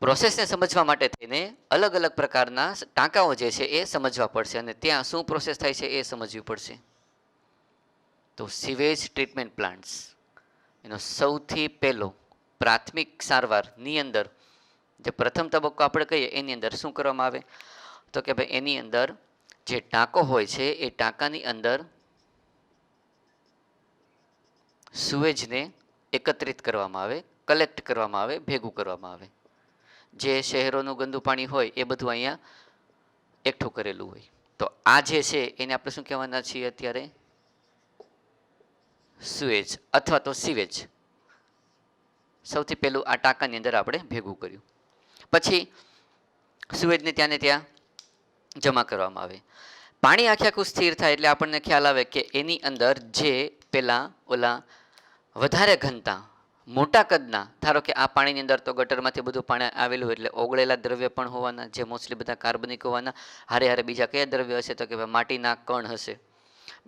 પ્રોસેસને સમજવા માટે થઈને અલગ અલગ પ્રકારના ટાંકાઓ જે છે એ સમજવા પડશે, અને ત્યાં શું પ્રોસેસ થાય છે એ સમજવી પડશે. તો સીવેજ ટ્રીટમેન્ટ પ્લાન્ટ્સ એનો સૌથી પહેલો પ્રાથમિક સારવારની અંદર જે પ્રથમ તબક્કો આપણે કહીએ એની અંદર શું કરવામાં આવે? તો કે ભાઈ એની અંદર જે ટાંકો હોય છે એ ટાંકાની અંદર સુએજને એકત્રિત કરવામાં આવે, કલેક્ટ કરવામાં આવે, ભેગું કરવામાં આવે. જે શહેરોનું ગંદુ પાણી હોય એ બધું અહીંયા એકઠું કરેલું હોય. તો આ જે છે એને આપણે શું કહેવાના છીએ અત્યારે? સુએજ અથવા તો સીવેજ. સૌથી પહેલું આ ટાંકાની અંદર આપણે ભેગું કર્યું, પછી સુએજને ત્યાં ને ત્યાં જમા કરવામાં આવે. પાણી આખે આખું સ્થિર થાય એટલે આપણને ખ્યાલ આવે કે એની અંદર જે પેલા ઓલા વધારે ઘનતા મોટા કદના, ધારો કે આ પાણીની અંદર તો ગટરમાંથી બધું પાણી આવેલું હોય એટલે ઓગળેલા દ્રવ્ય પણ હોવાના, જે મોસ્ટલી બધા કાર્બનિક હોવાના. હારે હારે બીજા કયા દ્રવ્ય હશે? તો કે ભાઈ માટીના કણ હશે,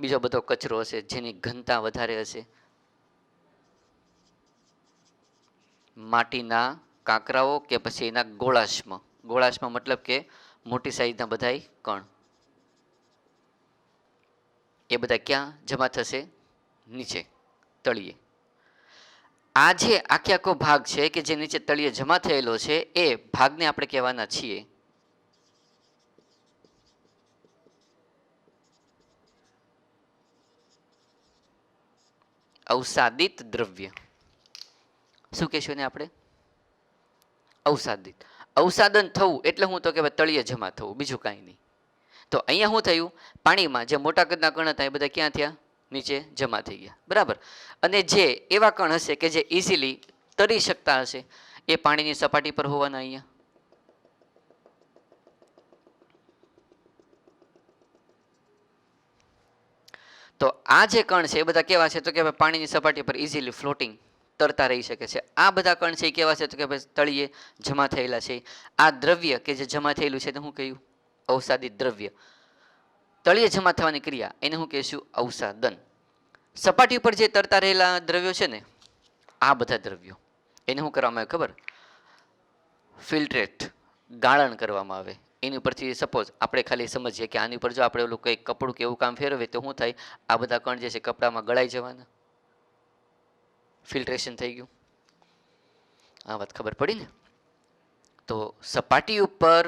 બીજો બધો કચરો હશે જેની ઘનતા વધારે હશે, માટીના કાંકરાઓ કે પછી એના ગોળાશ્મ. ગોળાશ્મ મતલબ કે મોટી સાઈઝના બધા કણ, એ બધા ક્યાં જમા થશે? નીચે તળિયે. આ જે આખે આખો ભાગ છે કે જે નીચે તળિયે જમા થયેલો છે એ ભાગને આપણે કહેવાના છીએ અવસાદિત દ્રવ્ય. શું કહેશું એને આપણે? અવસાદિત. અવસાદન થવું એટલે હું? તો કે તળિયે જમા થવું, બીજું કાંઈ નહીં. તો અહીંયા શું થયું? પાણીમાં જે મોટા કદના કણ હતા એ બધા ક્યાં થયા? નીચે જમા થઈ ગયા, બરાબર. અને જે એવા કણ હશે કે જે ઇઝીલી તરી શકતા હશે એ પાણીની સપાટી પર હોવાના અહીંયા. તો આ જે કણ છે એ બધા કેવા છે? તો કે પાણીની સપાટી પર ઇઝીલી ફ્લોટિંગ તરતા રહી શકે છે. આ બધા કણ છે એ કેવા છે? તો કે ભાઈ તળિયે જમા થયેલા છે. આ દ્રવ્ય કે જે જમા થયેલું છે એને શું કહ્યું? અવસાદિત દ્રવ્ય. તળિયે જમા થવાની ક્રિયા એને શું કહેશું? અવસાદન. સપાટી ઉપર જે તરતા રહેલા દ્રવ્યો છે ને, આ બધા દ્રવ્યો એને શું કરવામાં આવે ખબર? ફિલ્ટ્રેટ, ગાળણ કરવામાં આવે. એની ઉપરથી સપોઝ આપણે ખાલી સમજીએ કે આની ઉપર જો આપણે ઓલું કંઈક કપડું કે એવું કામ ફેરવીએ તો શું થાય, આ બધા કણ જે છે કપડામાં ગળાઈ જવાના, ફિલ્ટ્રેશન થઈ ગયું. આ વાત ખબર પડી ને? તો સપાટી ઉપર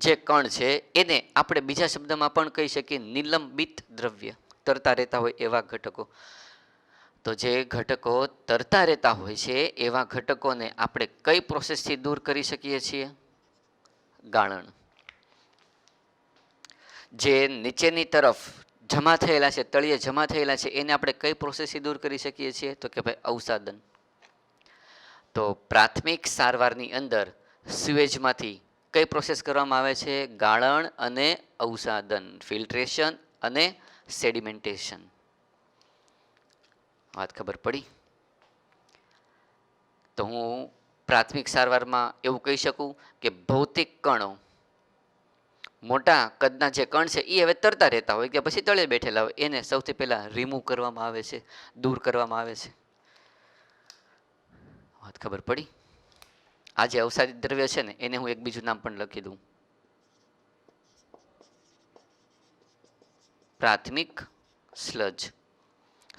જે કણ છે એને આપણે બીજા શબ્દમાં પણ કહી શકીએ નિલંબિત દ્રવ્ય, તરતા રહેતા હોય એવા ઘટકો. તો જે ઘટકો તરતા રહેતા હોય છે એવા ઘટકોને આપણે કઈ પ્રોસેસથી દૂર કરી શકીએ છીએ? ગાળણ. જે નીચેની તરફ જમા થયેલા છે, તળિયે જમા થયેલા છે, એને આપણે કઈ પ્રોસેસથી દૂર કરી શકીએ છીએ? તો કે ભાઈ અવસાદન. તો પ્રાથમિક સારવારની અંદર સ્યુએજમાંથી કઈ પ્રોસેસ કરવામાં આવે છે? ગાળણ અને અવસાદન, ફિલ્ટ્રેશન અને સેડિમેન્ટેશન. વાત ખબર પડી? તો હું પ્રાથમિક સારવારમાં એવું કહી શકું કે ભૌતિક કણો, મોટા કદના જે કણ છે એ હવે તરતા રહેતા હોય કે પછી તળે બેઠેલા હોય, એને સૌથી પહેલા રિમૂવ કરવામાં આવે છે, દૂર કરવામાં આવે છે. વાત ખબર પડી? આ જે અવસાદિત દ્રવ્ય છે ને એને હું એક બીજું નામ પણ લખી દઉં, પ્રાથમિક સ્લજ.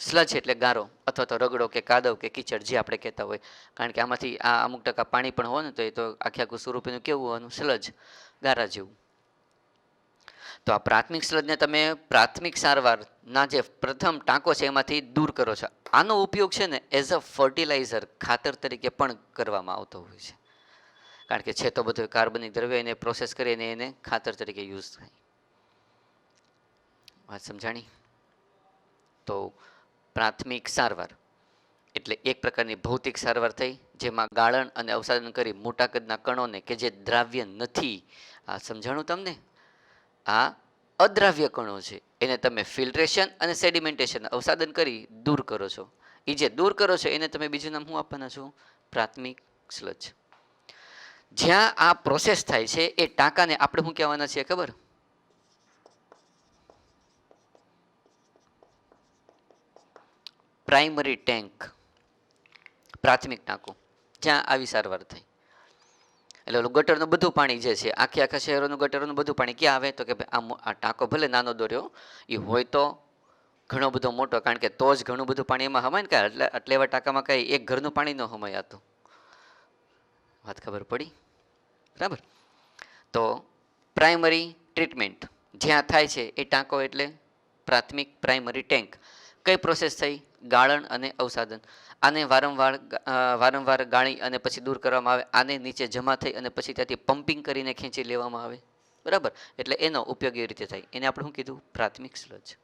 સ્લજ એટલે ગારો અથવા તો રગડો કે કાદવ કે કીચડ જે આપણે કહેતા હોય, કારણ કે આમાંથી આ અમુક ટકા પાણી પણ હોય ને તો એ તો આખે આખું સ્વરૂપનું કેવું હોવાનું? સ્લજ, ગારા જેવું. તો આ પ્રાથમિક સ્લજને તમે પ્રાથમિક સારવારના જે પ્રથમ ટાંકો છે એમાંથી દૂર કરો છો. આનો ઉપયોગ છે ને એઝ અ ફર્ટિલાઇઝર, ખાતર તરીકે પણ કરવામાં આવતો હોય છે, કારણ કે છે તો બધું કાર્બનિક દ્રવ્ય, એને પ્રોસેસ કરીને એને ખાતર તરીકે યુઝ થાય. વાત સમજાણી? તો પ્રાથમિક સારવાર એટલે એક પ્રકારની ભૌતિક સારવાર થઈ, જેમાં ગાળણ અને અવસાદન કરી મોટા કદના કણોને કે જે દ્રાવ્ય નથી, આ સમજાણું તમને? આ અદ્રાવ્ય કણો છે એને તમે ફિલ્ટ્રેશન અને સેડિમેન્ટેશન, અવસાદન કરી દૂર કરો છો. એ જે દૂર કરો છો એને તમે બીજું નામ શું આપવાના છો? પ્રાથમિક સ્લજ. જ્યાં આ પ્રોસેસ થાય છે એ ટાંકાને આપણે શું કહેવાના છીએ ખબર? પ્રાઇમરી ટેન્ક, પ્રાથમિક ટાંકો, જ્યાં આવી સારવાર થઈ. એટલે ઓલું ગટરનું બધું પાણી જે છે, આખા શહેરોનું ગટરનું બધું પાણી ક્યાં આવે? તો કે ભાઈ આ ટાંકો ભલે નાનો દોર્યો, એ હોય તો ઘણો બધો મોટો, કારણ કે તો જ ઘણું બધું પાણી એમાં હમાય ને, કે એટલે એવા ટાંકામાં કઈ એક ઘરનું પાણી ન હમાય હતું. વાત ખબર પડી? બરાબર. તો પ્રાઇમરી ટ્રીટમેન્ટ જ્યાં થાય છે એ ટાંકો એટલે પ્રાથમિક પ્રાઇમરી ટેન્ક. કઈ પ્રોસેસ થઈ? ગાળણ અને અવસાદન. આને વારંવાર ગાળી અને પછી દૂર કરવામાં આવે, આને નીચે જમા થઈ અને પછી ત્યાંથી પમ્પિંગ કરીને ખેંચી લેવામાં આવે. બરાબર. એટલે એનો ઉપયોગ એ રીતે થાય. એને આપણે શું કીધું? પ્રાથમિક સ્લજ.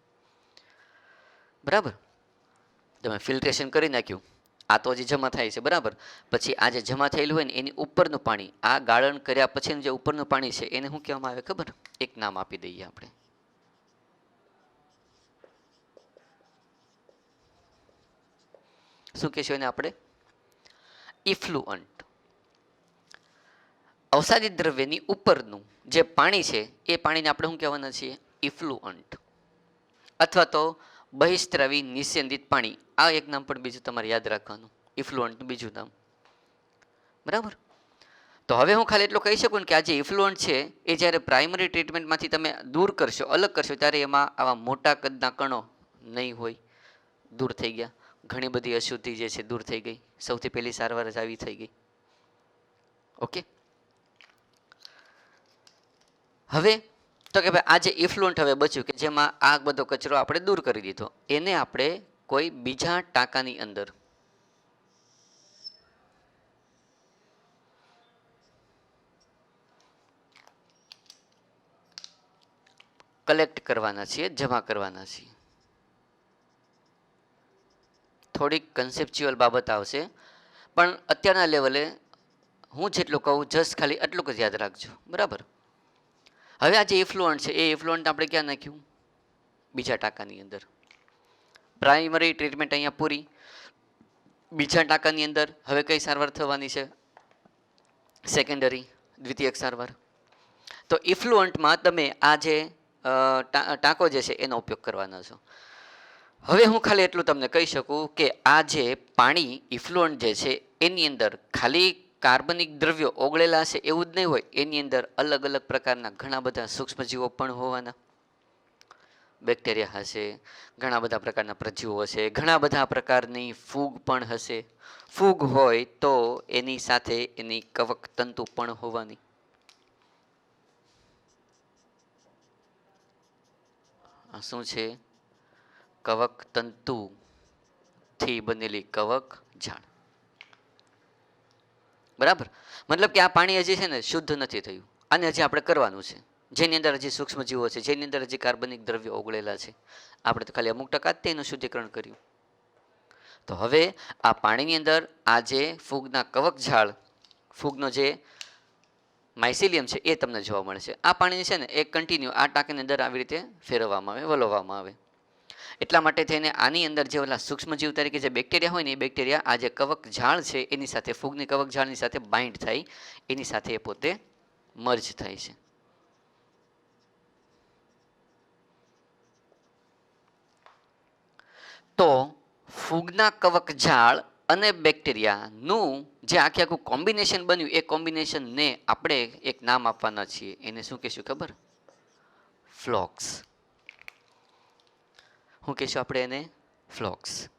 બરાબર. તમે ફિલ્ટ્રેશન કરી નાખ્યું, આ તો હજી જમા થાય છે. બરાબર. પછી આ જે જમા થયેલું હોય ને એની ઉપરનું પાણી, આ ગાળણ કર્યા પછીનું જે ઉપરનું પાણી છે એને શું કહેવામાં આવે ખબર? એક નામ આપી દઈએ આપણે, શું કહેશું એને આપણે? ઇફ્લુઅન્ટ. અવસાદિત દ્રવ્યની ઉપરનું જે પાણી છે એ પાણીને આપણે શું કહેવાના છીએ? ઇફ્લુઅન્ટ. અથવા તો બહિસ્ત્રાવી નિસ્યંદિત પાણી, આ એક નામ પણ બીજું તમારે યાદ રાખવાનું, ઇફ્લુઅન્ટનું બીજું નામ. બરાબર. તો હવે હું ખાલી એટલું કહી શકું ને કે આ જે ઇફ્લુઅન્ટ છે એ જ્યારે પ્રાઇમરી ટ્રીટમેન્ટમાંથી તમે દૂર કરશો, અલગ કરશો, ત્યારે એમાં આવા મોટા કદના કણો નહીં હોય, દૂર થઈ ગયા. ઘણી બધી અશુદ્ધિ જે છે દૂર થઈ ગઈ. સૌથી પહેલી સારવાર જ આવી થઈ ગઈ. ઓકે. હવે તો કે ભાઈ આ જે ઇફ્લુઅન્ટ હવે બચ્યું, કે જેમાં આ બધો કચરો આપણે દૂર કરી દીધો, એને આપણે કોઈ બીજા ટાંકાની અંદર કલેક્ટ કરવાના છીએ, જમા કરવાના છીએ. થોડીક કન્સેપ્ચ્યુઅલ બાબત આવશે, પણ અત્યારના લેવલે હું જેટલું કહું જસ્ટ ખાલી એટલું જ યાદ રાખજો. બરાબર. હવે આ જે ઇફ્લુઅન્ટ છે એ ઇફ્લુઅન્ટ આપણે ક્યાં નાખ્યું? બીજા ટાંકાની અંદર. પ્રાઇમરી ટ્રીટમેન્ટ અહીંયા પૂરી. બીજા ટાંકાની અંદર હવે કઈ સારવાર થવાની છે? સેકન્ડરી, દ્વિતીયક સારવાર. તો ઇફ્લુઅન્ટમાં તમે આ જે ટાંકો જે છે એનો ઉપયોગ કરવાનો છો. હવે હું ખાલી એટલું તમને કહી શકું કે આ જે પાણી ઇફ્લુઅન્ટ જે છે એની અંદર ખાલી કાર્બનિક દ્રવ્યો ઓગળેલા હશે એવું જ નહીં હોય, એની અંદર અલગ અલગ પ્રકારના ઘણા બધા સૂક્ષ્મજીવો પણ હોવાના. બેક્ટેરિયા હશે, ઘણા બધા પ્રકારના પ્રજીવો હશે, ઘણા બધા પ્રકારની ફૂગ પણ હશે. ફૂગ હોય તો એની સાથે એની કવક તંતુ પણ હોવાની. આ શું છે? કવક તંતુથી બનેલી કવક જાળ. બરાબર, મતલબ કે આ પાણી હજી છે ને શુદ્ધ નથી થયું, આને હજી આપણે કરવાનું છે, જેની અંદર હજી સૂક્ષ્મજીવો છે, જેની અંદર હજી કાર્બનિક દ્રવ્યો ઓગળેલા છે. આપણે તો ખાલી અમુક ટકા જ તેનું શુદ્ધિકરણ કર્યું. તો હવે આ પાણીની અંદર આ જે ફૂગના કવક ઝાડ, ફૂગનો જે માઇસિલિયમ છે એ તમને જોવા મળે છે. આ પાણીને છે ને એ કન્ટિન્યુ આ ટાંકીની અંદર આવી રીતે ફેરવવામાં આવે, વલોવવામાં આવે. એટલા માટે થઈને આની અંદર જે ઓલા સૂક્ષ્મજીવ તરીકે જે બેક્ટેરિયા હોય ને એ બેક્ટેરિયા આ જે કવક ઝાડ છે એની સાથે, ફૂગની કવક ઝાડની સાથે બાઇન્ડ થાય, એની સાથે એ પોતે મર્જ થાય છે. તો ફૂગના કવક ઝાડ અને બેક્ટેરિયાનું જે આખે આખું કોમ્બિનેશન બન્યું, એ કોમ્બિનેશનને આપણે એક નામ આપવાના છીએ. એને શું કહેશું ખબર? ફ્લોક્સ. શું કહેશું આપણે એને? ફ્લોક્સ.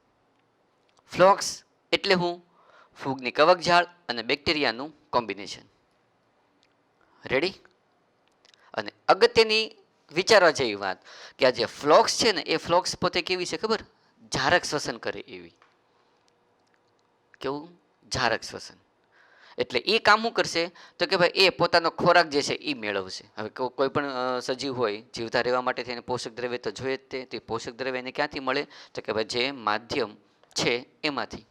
ફ્લોક્સ એટલે હું? ફૂગની કવક ઝાડ અને બેક્ટેરિયાનું કોમ્બિનેશન. રેડી? અને અગત્યની વિચારવા જેવી વાત કે આ જે ફ્લોક્સ છે ને એ ફ્લોક્સ પોતે કેવી છે ખબર? ઝારક શ્વસન કરે એવી. કેવું? ઝારક શ્વસન. એટલે એ કામ શું કરશે તો કે ભાઈ એ પોતાનો ખોરાક જે છે એ મેળવશે. હવે કોઈ પણ સજીવ હોય જીવતા રહેવા માટે તેને પોષક દ્રવ્ય તો જોઈએ જ તે પોષક દ્રવ્ય એને ક્યાંથી મળે તો કે ભાઈ જે માધ્યમ છે એમાંથી.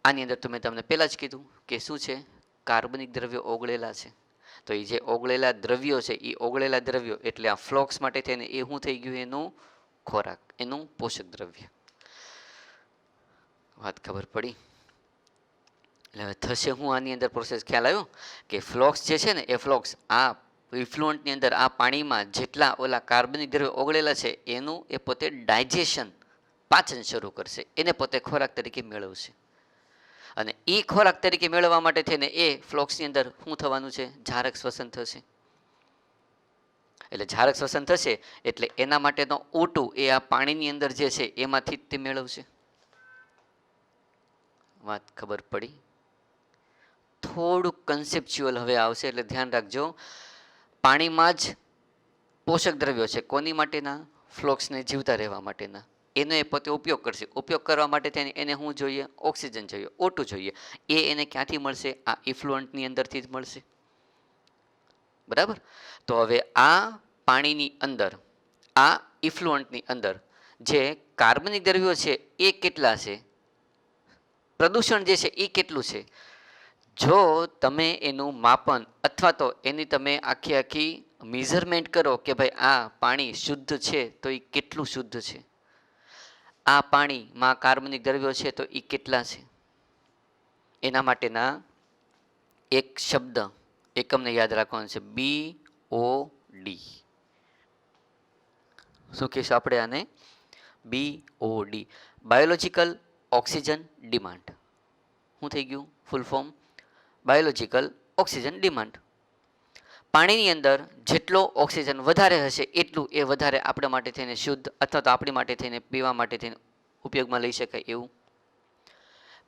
આની અંદર તો મેં તમને પહેલાં જ કીધું કે શું છે? કાર્બનિક દ્રવ્યો ઓગળેલા છે. તો એ જે ઓગળેલા દ્રવ્યો છે એ ઓગળેલા દ્રવ્યો એટલે આ ફ્લોક્સ માટે થઈને એ શું થઈ ગયું? એનું ખોરાક, એનું પોષક દ્રવ્ય. વાત ખબર પડી? એટલે હવે થશે હું આની અંદર પ્રોસેસ ખ્યાલ આવ્યો કે ફ્લોક્સ જે છે ને એ ફ્લોક્સ આ ઇફ્લુઅન્ટની અંદર આ પાણીમાં જેટલા ઓલા કાર્બનિક દ્રવ્યો ઓગળેલા છે એનું એ પોતે ડાયજેશન, પાચન શરૂ કરશે, એને પોતે ખોરાક તરીકે મેળવશે. અને એ ખોરાક તરીકે મેળવવા માટે થઈને એ ફ્લોક્સની અંદર શું થવાનું છે? ઝારક શ્વસન થશે. એટલે ઝારક શ્વસન થશે એટલે એના માટેનો O2 એ આ પાણીની અંદર જે છે એમાંથી જ તે મેળવશે. વાત ખબર પડી? થોડુંક કન્સેપ્ચ્યુઅલ હવે આવશે એટલે ધ્યાન રાખજો. પાણીમાં જ પોષક દ્રવ્યો છે. કોની માટેના? ફ્લોક્સને જીવતા રહેવા માટેના. એનો એ પોતે ઉપયોગ કરશે. ઉપયોગ કરવા માટે એને શું જોઈએ? ઓક્સિજન જોઈએ, O2 જોઈએ. એ એને ક્યાંથી મળશે? આ ઇફ્લુઅન્ટની અંદરથી જ મળશે. બરાબર? તો હવે આ પાણીની અંદર, આ ઇફ્લુઅન્ટની અંદર જે કાર્બનિક દ્રવ્યો છે એ કેટલા છે? પ્રદૂષણ જે છે એ કેટલું છે? જો તમે એનું માપન અથવા તો એની તમે આખી મેઝરમેન્ટ કરો કે ભાઈ આ પાણી શુદ્ધ છે તો એ કેટલું શુદ્ધ છે, આ પાણીમાં કાર્બનિક દ્રવ્યો છે તો એ કેટલા છે, એના માટેના એક શબ્દ એકમને યાદ રાખવાનો છે, BOD. શું કહીશું આપણે આને? BOD, biological oxygen demand. શું થઈ ગયું full form? Biological oxygen demand. પાણીની અંદર જેટલો ઓક્સિજન વધારે હશે એટલું એ વધારે આપણા માટે થઈને શુદ્ધ અથવા તો આપણી માટે થઈને પીવા માટે થઈને ઉપયોગમાં લઈ શકાય એવું.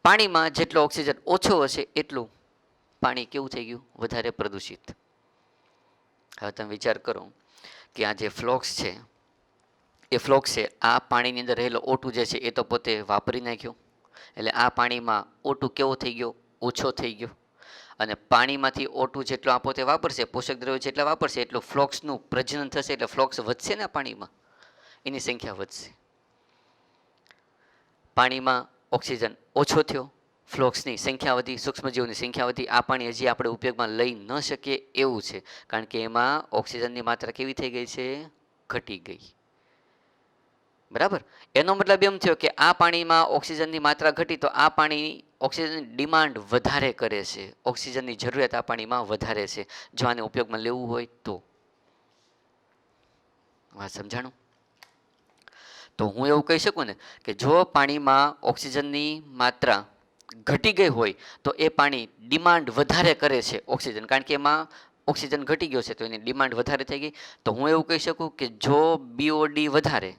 પાણીમાં જેટલો ઓક્સિજન ઓછો હશે એટલું પાણી કેવું થઈ ગયું? વધારે પ્રદૂષિત. હવે તમે વિચાર કરો કે આ જે ફ્લોક્સ છે એ ફ્લોક્સ છે આ પાણીની અંદર રહેલો O2 જે છે એ તો પોતે વાપરી નાખ્યો. એટલે આ પાણીમાં O2 કેવો થઈ ગયો? ઓછો થઈ ગયો. અને પાણીમાંથી O2 જેટલો આ પોતે વાપરશે, પોષક દ્રવ્યો જેટલા વાપરશે એટલું ફ્લોક્સનું પ્રજનન થશે, એટલે ફ્લોક્સ વધશે ને પાણીમાં, એની સંખ્યા વધશે. પાણીમાં ઓક્સિજન ઓછો થયો, ફ્લોક્સની સંખ્યા વધી, સૂક્ષ્મજીવોની સંખ્યા વધી. આ પાણી હજી આપણે ઉપયોગમાં લઈ ન શકીએ એવું છે, કારણ કે એમાં ઓક્સિજનની માત્રા કેવી થઈ ગઈ છે? ઘટી ગઈ. બરાબર? એનો મતલબ એમ થયો કે આ પાણીમાં ઓક્સિજનની માત્રા ઘટી તો આ પાણી ઓક્સિજનની ડિમાન્ડ વધારે કરે છે, ઓક્સિજનની જરૂરિયાત આ પાણીમાં વધારે છે જો આને ઉપયોગમાં લેવું હોય તો. વાત સમજાણું? તો હું એવું કહી શકું ને કે જો પાણીમાં ઓક્સિજનની માત્રા ઘટી ગઈ હોય તો એ પાણી ડિમાન્ડ વધારે કરે છે ઓક્સિજન, કારણ કે એમાં ઓક્સિજન ઘટી ગયો છે તો એની ડિમાન્ડ વધારે થઈ ગઈ. તો હું એવું કહી શકું કે જો બીઓડી વધારે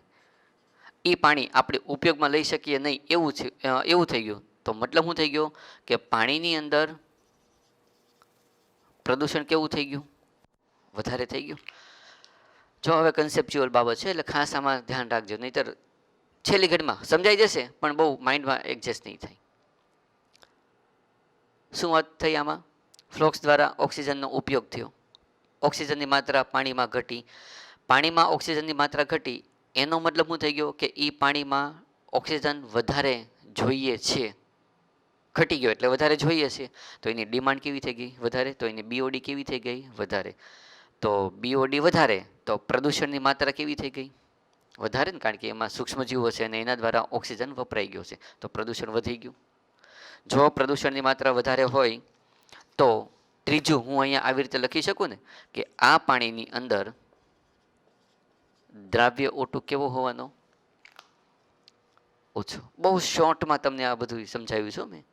એ પાણી આપણે ઉપયોગમાં લઈ શકીએ નહીં એવું છે, એવું થઈ ગયું. તો મતલબ શું થઈ ગયો કે પાણીની અંદર પ્રદૂષણ કેવું થઈ ગયું? વધારે થઈ ગયું. જો હવે કન્સેપ્ચ્યુઅલ બાબત છે એટલે ખાસ આમાં ધ્યાન રાખજો, નહીંતર છેલ્લી ઘડીમાં સમજાઈ જશે પણ બહુ માઇન્ડમાં એડજસ્ટ નહીં થાય. શું વાત થઈ આમાં? ફ્લોક્સ દ્વારા ઓક્સિજનનો ઉપયોગ થયો, ઓક્સિજનની માત્રા પાણીમાં ઘટી. પાણીમાં ઓક્સિજનની માત્રા ઘટી એનો મતલબ શું થઈ ગયો કે એ પાણીમાં ઓક્સિજન વધારે જોઈએ છે, ઘટી ગયો એટલે વધારે જોઈએ છે. તો એની ડિમાન્ડ કેવી થઈ ગઈ? વધારે. તો એની બીઓડી કેવી થઈ ગઈ? વધારે. તો બીઓડી વધારે તો પ્રદૂષણની માત્રા કેવી થઈ ગઈ? વધારે ને, કારણ કે એમાં સૂક્ષ્મજીવો છે અને એના દ્વારા ઓક્સિજન વપરાઈ ગયો છે તો પ્રદૂષણ વધી ગયું. જો પ્રદૂષણની માત્રા વધારે હોય તો ત્રીજું હું અહીંયા આવી રીતે લખી શકું ને કે આ પાણીની અંદર દ્રાવ્ય ઓટુ કેવો હોવાનો? ઓછો. બહુ શોર્ટમાં તમને આ બધું સમજાવ્યું છે મેં,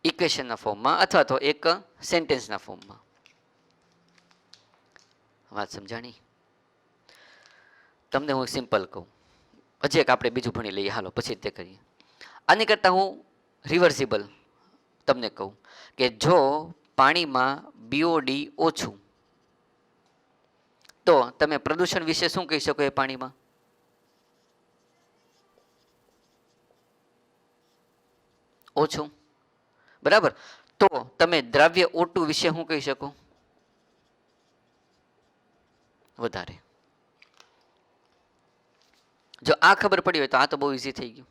ઇક્વેશનના ફોર્મમાં અથવા તો એક સેન્ટેન્સના ફોર્મમાં. વાત સમજાણી? તમને હું સિમ્પલ કહું, હજી એક આપણે બીજું ભણી લઈએ, હાલો પછી તે કરીએ. આની કરતાં હું રિવર્સિબલ તમને કહું કે જો પાણીમાં બીઓડી ઓછું તો તમે પ્રદૂષણ વિશે શું કહી શકો? એ પાણીમાં ઓછું, બરાબર. તો તમે દ્રાવ્ય ઓટુ વિશે શું કહી શકો? વધારે. જો આ ખબર પડી હોય તો આ તો બહુ ઇઝી થઈ ગયું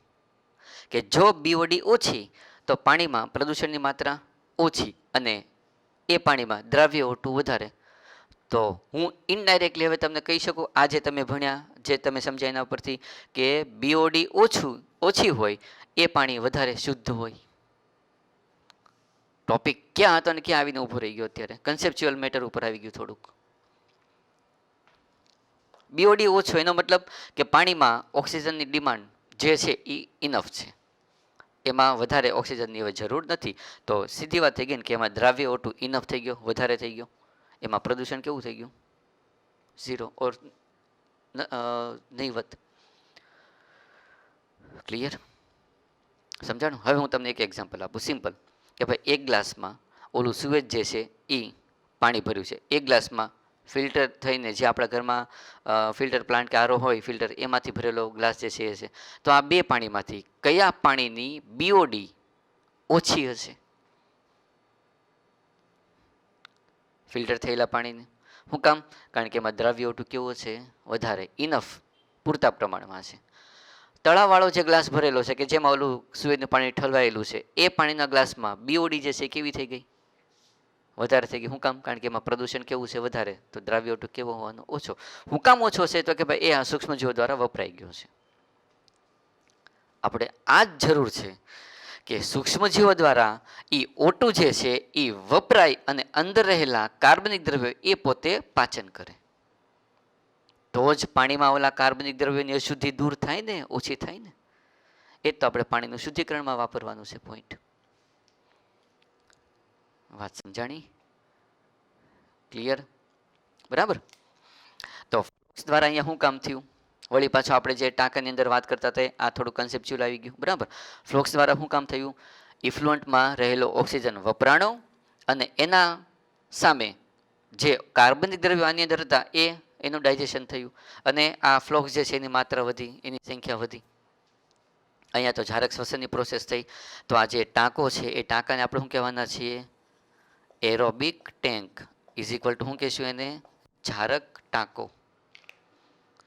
કે જો બીઓડી ઓછી તો પાણીમાં પ્રદૂષણની માત્રા ઓછી અને એ પાણીમાં દ્રાવ્ય ઓટુ વધારે. તો હું ઇનડાયરેક્ટલી હવે તમને કહી શકું આ જે તમે ભણ્યા, જે તમે સમજ્યા એના પરથી કે બીઓડી ઓછી હોય એ પાણી વધારે શુદ્ધ હોય. ટોપિક ક્યાં હતો અને ક્યાં આવીને ઊભો રહી ગયો? અત્યારે કન્સેપ્ચ્યુઅલ મેટર ઉપર આવી ગયું થોડુંક. બીઓડી ઓછો એનો મતલબ કે પાણીમાં ઓક્સિજનની ડિમાન્ડ જે છે એ ઇનફ છે, એમાં વધારે ઓક્સિજનની હવે જરૂર નથી. તો સીધી વાત થઈ ગઈ ને કે એમાં દ્રાવ્ય ઓટુ ઇનફ થઈ ગયો, વધારે થઈ ગયો. એમાં પ્રદૂષણ કેવું થઈ ગયું? ઝીરો ઓર નહીવત. ક્લિયર? સમજાણું? હવે હું તમને એક એક્ઝામ્પલ આપું સિમ્પલ કે ભાઈ એક ગ્લાસમાં ઓલું સુએજ જે છે એ પાણી ભર્યું છે, એક ગ્લાસમાં ફિલ્ટર થઈને જે આપણા ઘરમાં ફિલ્ટર પ્લાન્ટ કે આરો હોય ફિલ્ટર એમાંથી ભરેલો ગ્લાસ જે છે એ છે. તો આ બે પાણીમાંથી કયા પાણીની બીઓડી ઓછી હશે? ફિલ્ટર થયેલા પાણીને. શું કામ? કારણ કે એમાં દ્રાવ્ય ઓટુ કેવો છે? વધારે, ઇનફ, પૂરતા પ્રમાણમાં છે. તળાવવાળો જે ગ્લાસ ભરેલો છે કે જેમાં ઓલું સુએજનું પાણી ઠલવાયેલું છે એ પાણીના ગ્લાસમાં બીઓડી જે છે કેવી થઈ ગઈ? વધારે થઈ ગઈ. શું કામ? કારણ કે એમાં પ્રદૂષણ કેવું છે? વધારે. તો દ્રાવ્ય ઓટુ કેવો હોવાનો? ઓછો. શું કામ ઓછો છે? તો કે ભાઈ એ આ સૂક્ષ્મજીવો દ્વારા વપરાઈ ગયો છે. આપણે આ જ જરૂર છે કે સૂક્ષ્મજીવો દ્વારા એ ઓટુ જે છે એ વપરાય અને અંદર રહેલા કાર્બનિક દ્રવ્યો એ પોતે પાચન કરે તો જ પાણીમાં ઓલા કાર્બનિક દ્રવ્યોની અશુદ્ધિ દૂર થાય ને, ઓછી થાય ને. એ તો આપણે પાણીનું શુદ્ધિકરણમાં વાપરવાનું છે પોઈન્ટ. વાત સમજાણી? ક્લિયર? બરાબર. તો ફ્લોક્સ દ્વારા અહીંયા શું કામ થયું? વળી પાછો આપણે જે ટાંકાની અંદર વાત કરતા હતા આ થોડું કન્સેપ્ચ્યુઅલ આવી ગયું. બરાબર. ફ્લોક્સ દ્વારા શું કામ થયું? ઇફ્લુઅન્ટમાં રહેલો ઓક્સિજન વપરાણો અને એના સામે જે કાર્બનિક દ્રવ્યો આની અંદર હતા એનું ડાયજેશન થયું અને આ ફ્લોક્સ જે છે એની માત્રા વધી, એની સંખ્યા વધી. અહીંયા તો ઝારક શ્વસનની પ્રોસેસ થઈ. તો આ જે ટાંકો છે એ ટાંકાને આપણે શું કહેવાના છીએ? Aerobic tank is equal to શું કહેશું એને? ઝારક ટાંકો.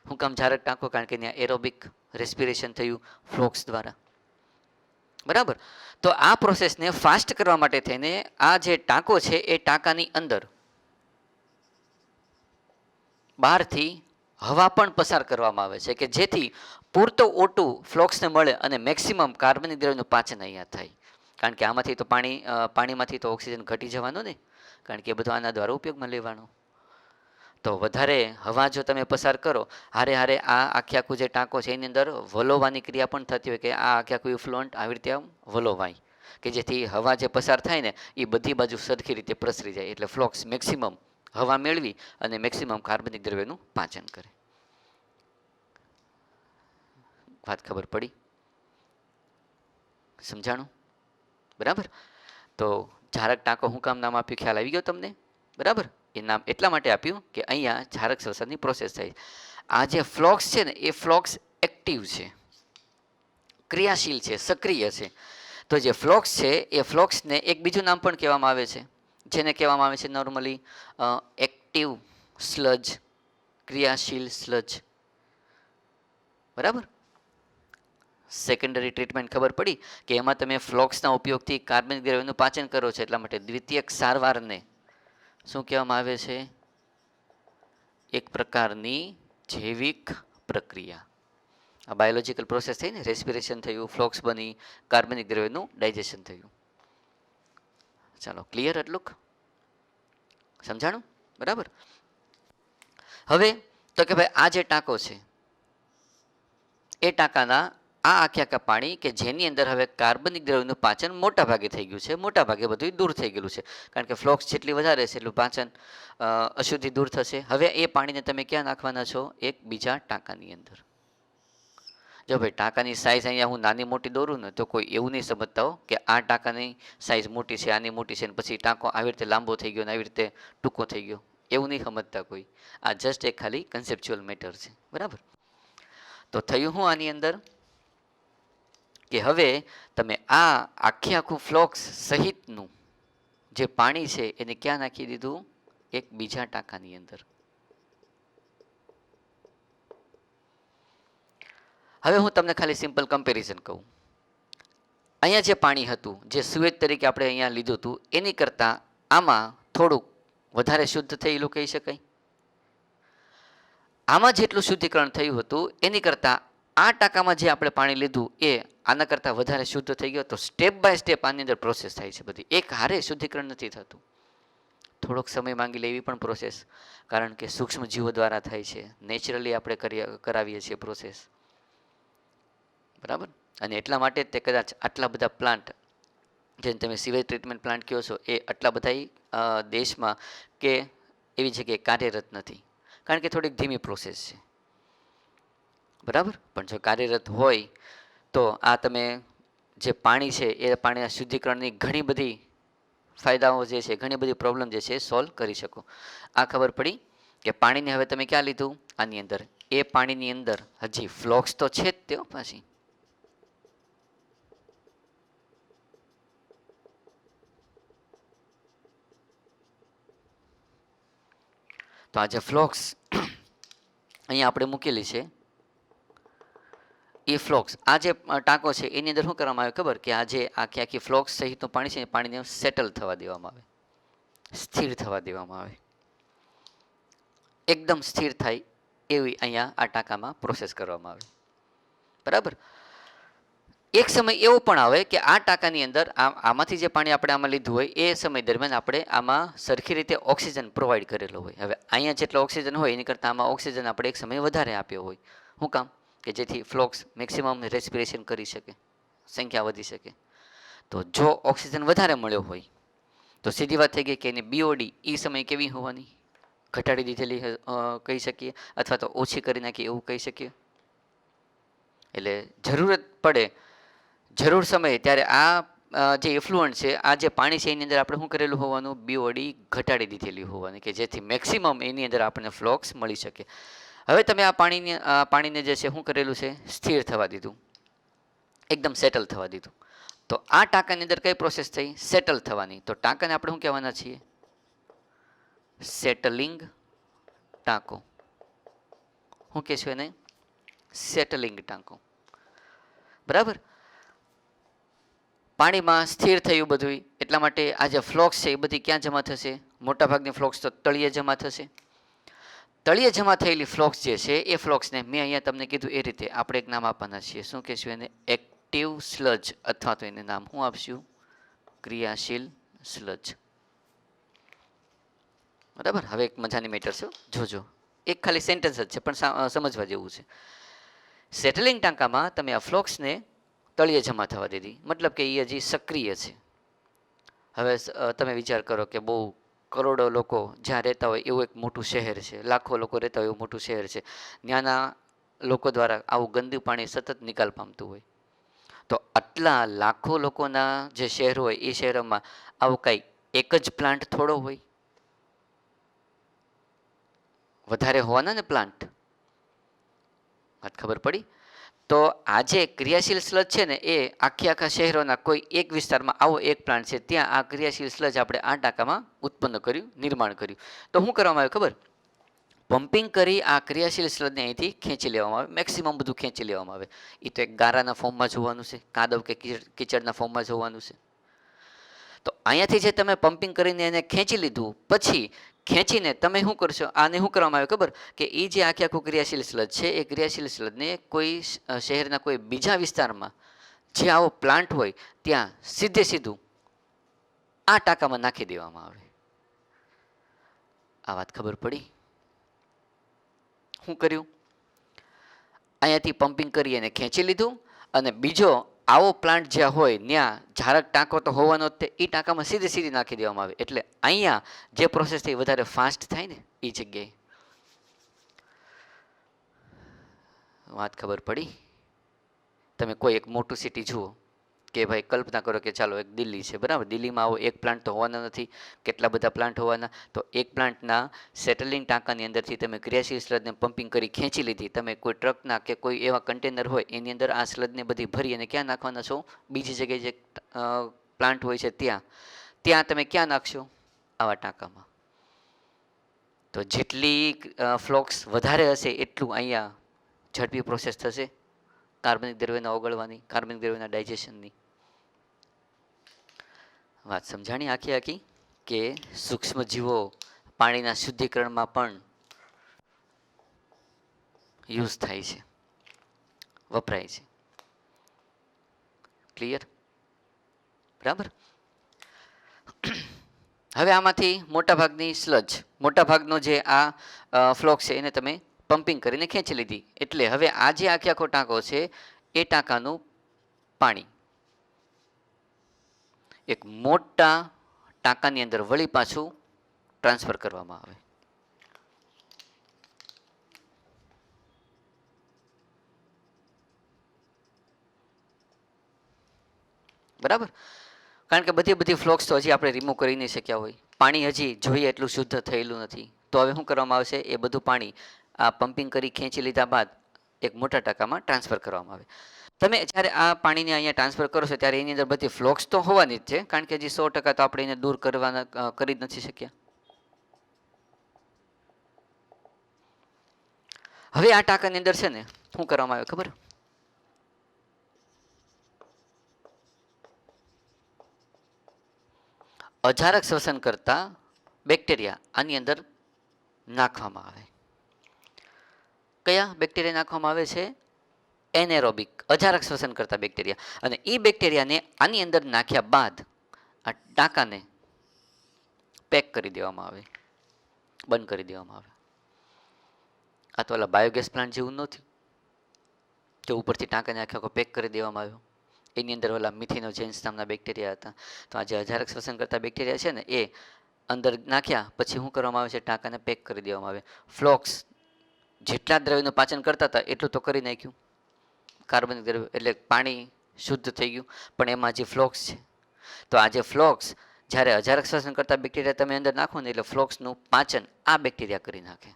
શું કામ ઝારક ટાંકો? કારણ કે ત્યાં એરોબિક રેસ્પિરેશન થયું ફ્લોક્સ દ્વારા. બરાબર. તો આ પ્રોસેસને ફાસ્ટ કરવા માટે થઈને આ જે ટાંકો છે એ ટાંકાની અંદર બહારથી હવા પણ પસાર કરવામાં આવે છે કે જેથી પૂરતો ઓટુ ફ્લોક્સને મળે અને મેક્સિમમ કાર્બનિક દ્રવ્યનું પાચન અહીંયા થાય. કારણ કે આમાંથી તો પાણીમાંથી તો ઓક્સિજન ઘટી જવાનો ને, કારણ કે એ બધું આના દ્વારા ઉપયોગમાં લેવાનો. તો વધારે હવા જો તમે પસાર કરો, હારે હારે આ આખે આખું જે ટાંકો છે એની અંદર વલોવાની ક્રિયા પણ થતી હોય, કે આ આખે આખું ઇફ્લુઅન્ટ આવી રીતે આમ વલોવાય, કે જેથી હવા જે પસાર થાય ને એ બધી બાજુ સરખી રીતે પ્રસરી જાય, એટલે ફ્લોક્સ મેક્સિમમ હવા મેળવી અને મેક્સિમમ કાર્બનિક દ્રવ્યનું પાચન કરે. વાત ખબર પડી? સમજાણું? બરાબર. તો જારક ટાંકો હું કામ નામ આપ્યું, ખ્યાલ આવી ગયો તમને? બરાબર. એ નામ એટલા માટે આપ્યું કે અહીંયા જારક શ્વસનની પ્રોસેસ થાય. આ જે ફ્લોક્સ છે ને એ ફ્લોક્સ એક્ટિવ છે, ક્રિયાશીલ છે, સક્રિય છે. તો જે ફ્લોક્સ છે એ ફ્લોક્સને એક બીજું નામ પણ કહેવામાં આવે છે, જેને કહેવામાં આવે છે નોર્મલી એક્ટિવ સ્લજ, ક્રિયાશીલ સ્લજ. બરાબર. સેકન્ડરી ટ્રીટમેન્ટ ખબર પડી કે એમાં તમે ફ્લોક્સના ઉપયોગથી કાર્બનિક દ્રવ્યનું પાચન કરો છો, એટલા માટે દ્વિતીયક સારવારને શું કહેવામાં આવે છે? એક પ્રકારની જૈવિક પ્રક્રિયા. આ બાયોલોજિકલ પ્રોસેસ થઈ ને, રેસ્પિરેશન થયું, ફ્લોક્સ બની, કાર્બનિક દ્રવ્યનું ડાયજેશન થયું. ચાલો, ક્લિયર એટલું? સમજાણું? બરાબર. હવે તો કે ભાઈ આ જે ટાંકો છે એ ટાંકાના આ આખે આખા પાણી કે જેની અંદર હવે કાર્બનિક દ્રવ્યનું પાચન મોટા ભાગે થઈ ગયું છે, મોટા ભાગે બધું દૂર થઈ ગયેલું છે, કારણ કે ફ્લોક્સ જેટલી વધારે છે એટલું પાચન અશુદ્ધિ દૂર થશે. હવે એ પાણીને તમે ક્યાં નાખવાના છો? એક બીજા ટાંકાની અંદર. જો ભાઈ ટાંકાની સાઇઝ અહીંયા હું નાની મોટી દોરું ને તો કોઈ એવું નહીં સમજતા હો કે આ ટાંકાની સાઇઝ મોટી છે, આની મોટી છે, ને પછી ટાંકો આવી રીતે લાંબો થઈ ગયો ને આવી રીતે ટૂંકો થઈ ગયો, એવું નહીં સમજતા કોઈ. આ જસ્ટ એક ખાલી કન્સેપ્ચ્યુઅલ મેટર છે. બરાબર. તો થયું હું આની અંદર કે હવે તમે આ આખે આખું ફ્લોક્સ સહિતનું જે પાણી છે એને ક્યાં નાખી દીધું? એક બીજા ટાંકાની અંદર. હવે હું તમને ખાલી સિમ્પલ કમ્પેરિઝન કહું. અહીંયા જે પાણી હતું, જે સુએજ તરીકે આપણે અહીંયા લીધું હતું, એની કરતાં આમાં થોડુંક વધારે શુદ્ધ થયેલું કહી શકાય. આમાં જેટલું શુદ્ધિકરણ થયું હતું એની કરતાં આ ટાંકામાં જે આપણે પાણી લીધું એ આના કરતાં વધારે શુદ્ધ થઈ ગયો. તો સ્ટેપ બાય સ્ટેપ આની અંદર પ્રોસેસ થાય છે બધી, એક હારે શુદ્ધિકરણ નથી થતું. થોડોક સમય માંગી લેવી પણ પ્રોસેસ, કારણ કે સૂક્ષ્મ જીવો દ્વારા થાય છે, નેચરલી આપણે કરાવીએ છીએ પ્રોસેસ. બરાબર. અને એટલા માટે તે કદાચ આટલા બધા પ્લાન્ટ જેને તમે સીવેજ ટ્રીટમેન્ટ પ્લાન્ટ કહો છો એ આટલા બધા દેશમાં કે એવી જગ્યાએ કાર્યરત નથી, કારણ કે થોડીક ધીમી પ્રોસેસ છે. બરાબર. પણ જો કાર્યરત હોય તો આ તમે જે પાણી છે એ પાણીના શુદ્ધિકરણની ઘણી બધી ફાયદાઓ જે છે, ઘણી બધી પ્રોબ્લેમ જે છે એ સોલ્વ કરી શકો. આ ખબર પડી કે પાણીને હવે તમે ક્યાં લીધું? આની અંદર. એ પાણીની અંદર હજી ફ્લોક્સ તો છે જ તેઓ પાછી. તો આ જે ફ્લોક્સ અહીંયા આપણે મૂકેલી છે એ ફ્લોક્સ, આ જે ટાંકો છે એની અંદર શું કરવામાં આવે ખબર? કે આ જે આખી આખી ફ્લોક્સ સહિતનું પાણી છે એ પાણીને સેટલ થવા દેવામાં આવે, સ્થિર થવા દેવામાં આવે, એકદમ સ્થિર થાય એવી અહીંયા આ ટાંકામાં પ્રોસેસ કરવામાં આવે. બરાબર. એક સમય એવો પણ આવે કે આ ટાંકાની અંદર આમાંથી જે પાણી આપણે આમાં લીધું હોય એ સમય દરમિયાન આપણે આમાં સરખી રીતે ઓક્સિજન પ્રોવાઈડ કરેલો હોય. હવે અહીંયા જેટલો ઓક્સિજન હોય એની કરતાં આમાં ઓક્સિજન આપણે એક સમય વધારે આપ્યો હોય. શું કામ? કે જેથી ફ્લોક્સ મેક્સિમમ રેસ્પિરેશન કરી શકે, સંખ્યા વધી શકે. તો જો ઓક્સિજન વધારે મળ્યો હોય તો સીધી વાત થઈ ગઈ કે એની બીઓડી એ સમય કેવી હોવાની? ઘટાડી દીધેલી કહી શકીએ, અથવા તો ઓછી કરી નાખી એવું કહી શકીએ. એટલે જરૂરત પડે, જરૂર સમયે ત્યારે આ જે ઇફ્લુઅન્ટ છે, આ જે પાણી છે એની અંદર આપણે શું કરેલું હોવાનું? બીઓડી ઘટાડી દીધેલી હોવાની, કે જેથી મેક્સિમમ એની અંદર આપણને ફ્લોક્સ મળી શકે. હવે તમે આ પાણીને જે છે શું કરેલું છે? સ્થિર થવા દીધું, એકદમ સેટલ થવા દીધું. તો આ ટાંકાની અંદર કઈ પ્રોસેસ થઈ? સેટલ થવાની. તો ટાંકાને આપણે શું કહેવાના છીએ? સેટલિંગ ટાંકો. શું કહેશું એને? સેટલિંગ ટાંકો. બરાબર. પાણીમાં સ્થિર થયું બધું, એટલા માટે આ જે ફ્લોક્સ છે એ બધી ક્યાં જમા થશે? મોટાભાગની ફ્લોક્સ તો તળિયે જમા થશે. તળિયે જમા થયેલી ફ્લોક્સ જે છે એ ફ્લોક્સને મેં અહીંયા તમને કીધું એ રીતે આપણે એક નામ આપવાના છીએ. શું કહેશું એને? એક્ટિવ સ્લજ, અથવા તો એને નામ શું આપશું? ક્રિયાશીલ સ્લજ. બરાબર. હવે એક મજાની મેટર છે, જોજો. એક ખાલી સેન્ટેન્સ જ છે, પણ સમજવા જેવું છે. સેટલિંગ ટાંકામાં તમે આ ફ્લોક્સને તળિયે જમા થવા દીધી, મતલબ કે એ હજી સક્રિય છે. હવે તમે વિચાર કરો કે બહુ કરોડો લોકો જ્યાં રહેતા હોય એવું એક મોટું શહેર છે, લાખો લોકો રહેતા હોય એવું મોટું શહેર છે, ત્યાંના લોકો દ્વારા આવું ગંદુ પાણી સતત નિકાલ પામતું હોય, તો આટલા લાખો લોકોના જે શહેર હોય એ શહેરોમાં આવું કાંઈ એક જ પ્લાન્ટ થોડો હોય, વધારે હોવાના ને પ્લાન્ટ. વાત ખબર પડી? તો આ જે ક્રિયાશીલ સ્લજ છે ને એ આખા શહેરોના કોઈ એક વિસ્તારમાં આવો એક પ્લાન્ટ છે, ત્યાં આ ક્રિયાશીલ સ્લજ આપણે આ ટાંકામાં ઉત્પન્ન કર્યું, નિર્માણ કર્યું. તો શું કરવામાં આવ્યું ખબર? પમ્પિંગ કરી આ ક્રિયાશીલ સ્લજને અહીંથી ખેંચી લેવામાં આવે, મેક્સિમમ બધું ખેંચી લેવામાં આવે. એ તો એક ગારાના ફોર્મમાં જોવાનું છે, કાદવ કે કીચડના ફોર્મમાં જોવાનું છે. તો અહીંયાથી જે તમે પમ્પિંગ કરીને એને ખેંચી લીધું, પછી ખેંચીને તમે શું કરશો? આને શું કરવામાં આવે ખબર? કે એ જે આખું ક્રિયાશીલ સ્લજ છે એ ક્રિયાશીલ સ્લજને કોઈ શહેરના કોઈ બીજા વિસ્તારમાં જે આવો પ્લાન્ટ હોય ત્યાં સીધું આ ટાંકામાં નાખી દેવામાં આવે. આ વાત ખબર પડી? શું કર્યું? અહીંયાથી પમ્પિંગ કરી અને ખેંચી લીધું, અને બીજો આવો પ્લાન્ટ જ્યાં હોય ત્યાં ઝારક ટાંકો તો હોવાનો જ તે, એ ટાંકામાં સીધી નાખી દેવામાં આવે. એટલે અહીંયા જે પ્રોસેસ થઈ વધારે ફાસ્ટ થાય ને એ જગ્યાએ. વાત ખબર પડી? તમે કોઈ એક મોટું સિટી જુઓ, કે ભાઈ કલ્પના કરો કે ચાલો એક દિલ્હી છે, બરાબર? દિલ્હીમાં આવો એક પ્લાન્ટ તો હોવાના નથી, કેટલા બધા પ્લાન્ટ હોવાના. તો એક પ્લાન્ટના સેટલિંગ ટાંકાની અંદરથી તમે ક્રિયાશીલ સ્લજને પમ્પિંગ કરી ખેંચી લીધી, તમે કોઈ ટ્રકના કે કોઈ એવા કન્ટેનર હોય એની અંદર આ સ્લજને બધી ભરી અને ક્યાં નાખવાના છો? બીજી જગ્યાએ જે પ્લાન્ટ હોય છે ત્યાં તમે ક્યાં નાખશો? આવા ટાંકામાં. તો જેટલી ફ્લોક્સ વધારે હશે એટલું અહીંયા ઝડપી પ્રોસેસ થશે કાર્બનિક દ્રવ્યના ઓગળવાની, કાર્બનિક દ્રવ્યના ડાયજેશનની. વાત સમજાણી આખી કે સૂક્ષ્મ જીવો પાણીના શુદ્ધિકરણમાં પણ યુઝ થાય છે, વપરાય છે. ક્લિયર? બરાબર. હવે આમાંથી મોટાભાગનો જે આ ફ્લોક્સ છે એને તમે પમ્પિંગ કરીને ખેંચી લીધી. એટલે હવે આ જે આખો ટાંકો છે એ ટાંકાનું પાણી એક મોટા ટાંકાની અંદર વળી પાછું ટ્રાન્સફર કરવામાં આવે. બરાબર? કારણ કે બધી ફ્લોક્સ તો હજી આપણે રિમૂવ કરી નહીં શક્યા હોય, પાણી હજી જોઈએ એટલું શુદ્ધ થયેલું નથી. તો હવે શું કરવામાં આવશે? એ બધું પાણી આ પમ્પિંગ કરી ખેંચી લીધા બાદ એક મોટા ટાંકામાં ટ્રાન્સફર કરવામાં આવે. તમે જ્યારે આ પાણીને અહીંયા ટ્રાન્સફર કરો છો ત્યારે એની અંદર બધી ફ્લોક્સ તો હોવાની જ છે, કારણ કે હજી 100% તો આપણે એને દૂર કરી જ નથી શક્યા. હવે આ ટાંકાની અંદર છે ને શું કરવામાં આવે ખબર? અજારક શ્વસન કરતા બેક્ટેરિયા આની અંદર નાખવામાં આવે. કયા બેક્ટેરિયા નાખવામાં આવે છે? એનેરોબિક, અજારક શ્વસન કરતા બેક્ટેરિયા. અને એ બેક્ટેરિયાને આની અંદર નાખ્યા બાદ આ ટાંકાને પેક કરી દેવામાં આવે, બંધ કરી દેવામાં આવે. આ તો ઓલા બાયોગેસ પ્લાન્ટ જેવું નથી કે ઉપરથી ટાંકાને આખો પેક કરી દેવામાં આવ્યો. એની અંદર ઓલા મિથિનોજેન્સ નામના બેક્ટેરિયા હતા. તો આ જે અજારક શ્વસન કરતા બેક્ટેરિયા છે ને એ અંદર નાખ્યા પછી શું કરવામાં આવે છે? ટાંકાને પેક કરી દેવામાં આવે. ફ્લોક્સ જેટલા દ્રવ્યનું પાચન કરતા હતા એટલું તો કરી નાખ્યું, કાર્બનિક દ્રવ્ય એટલે પાણી શુદ્ધ થઈ ગયું, પણ એમાં જે ફ્લોક્સ છે, તો આ જે ફ્લોક્સ જ્યારે અજારક શ્વસન કરતા બેક્ટેરિયા તમે અંદર નાખો ને એટલે ફ્લોક્સનું પાચન આ બેક્ટેરિયા કરી નાખે.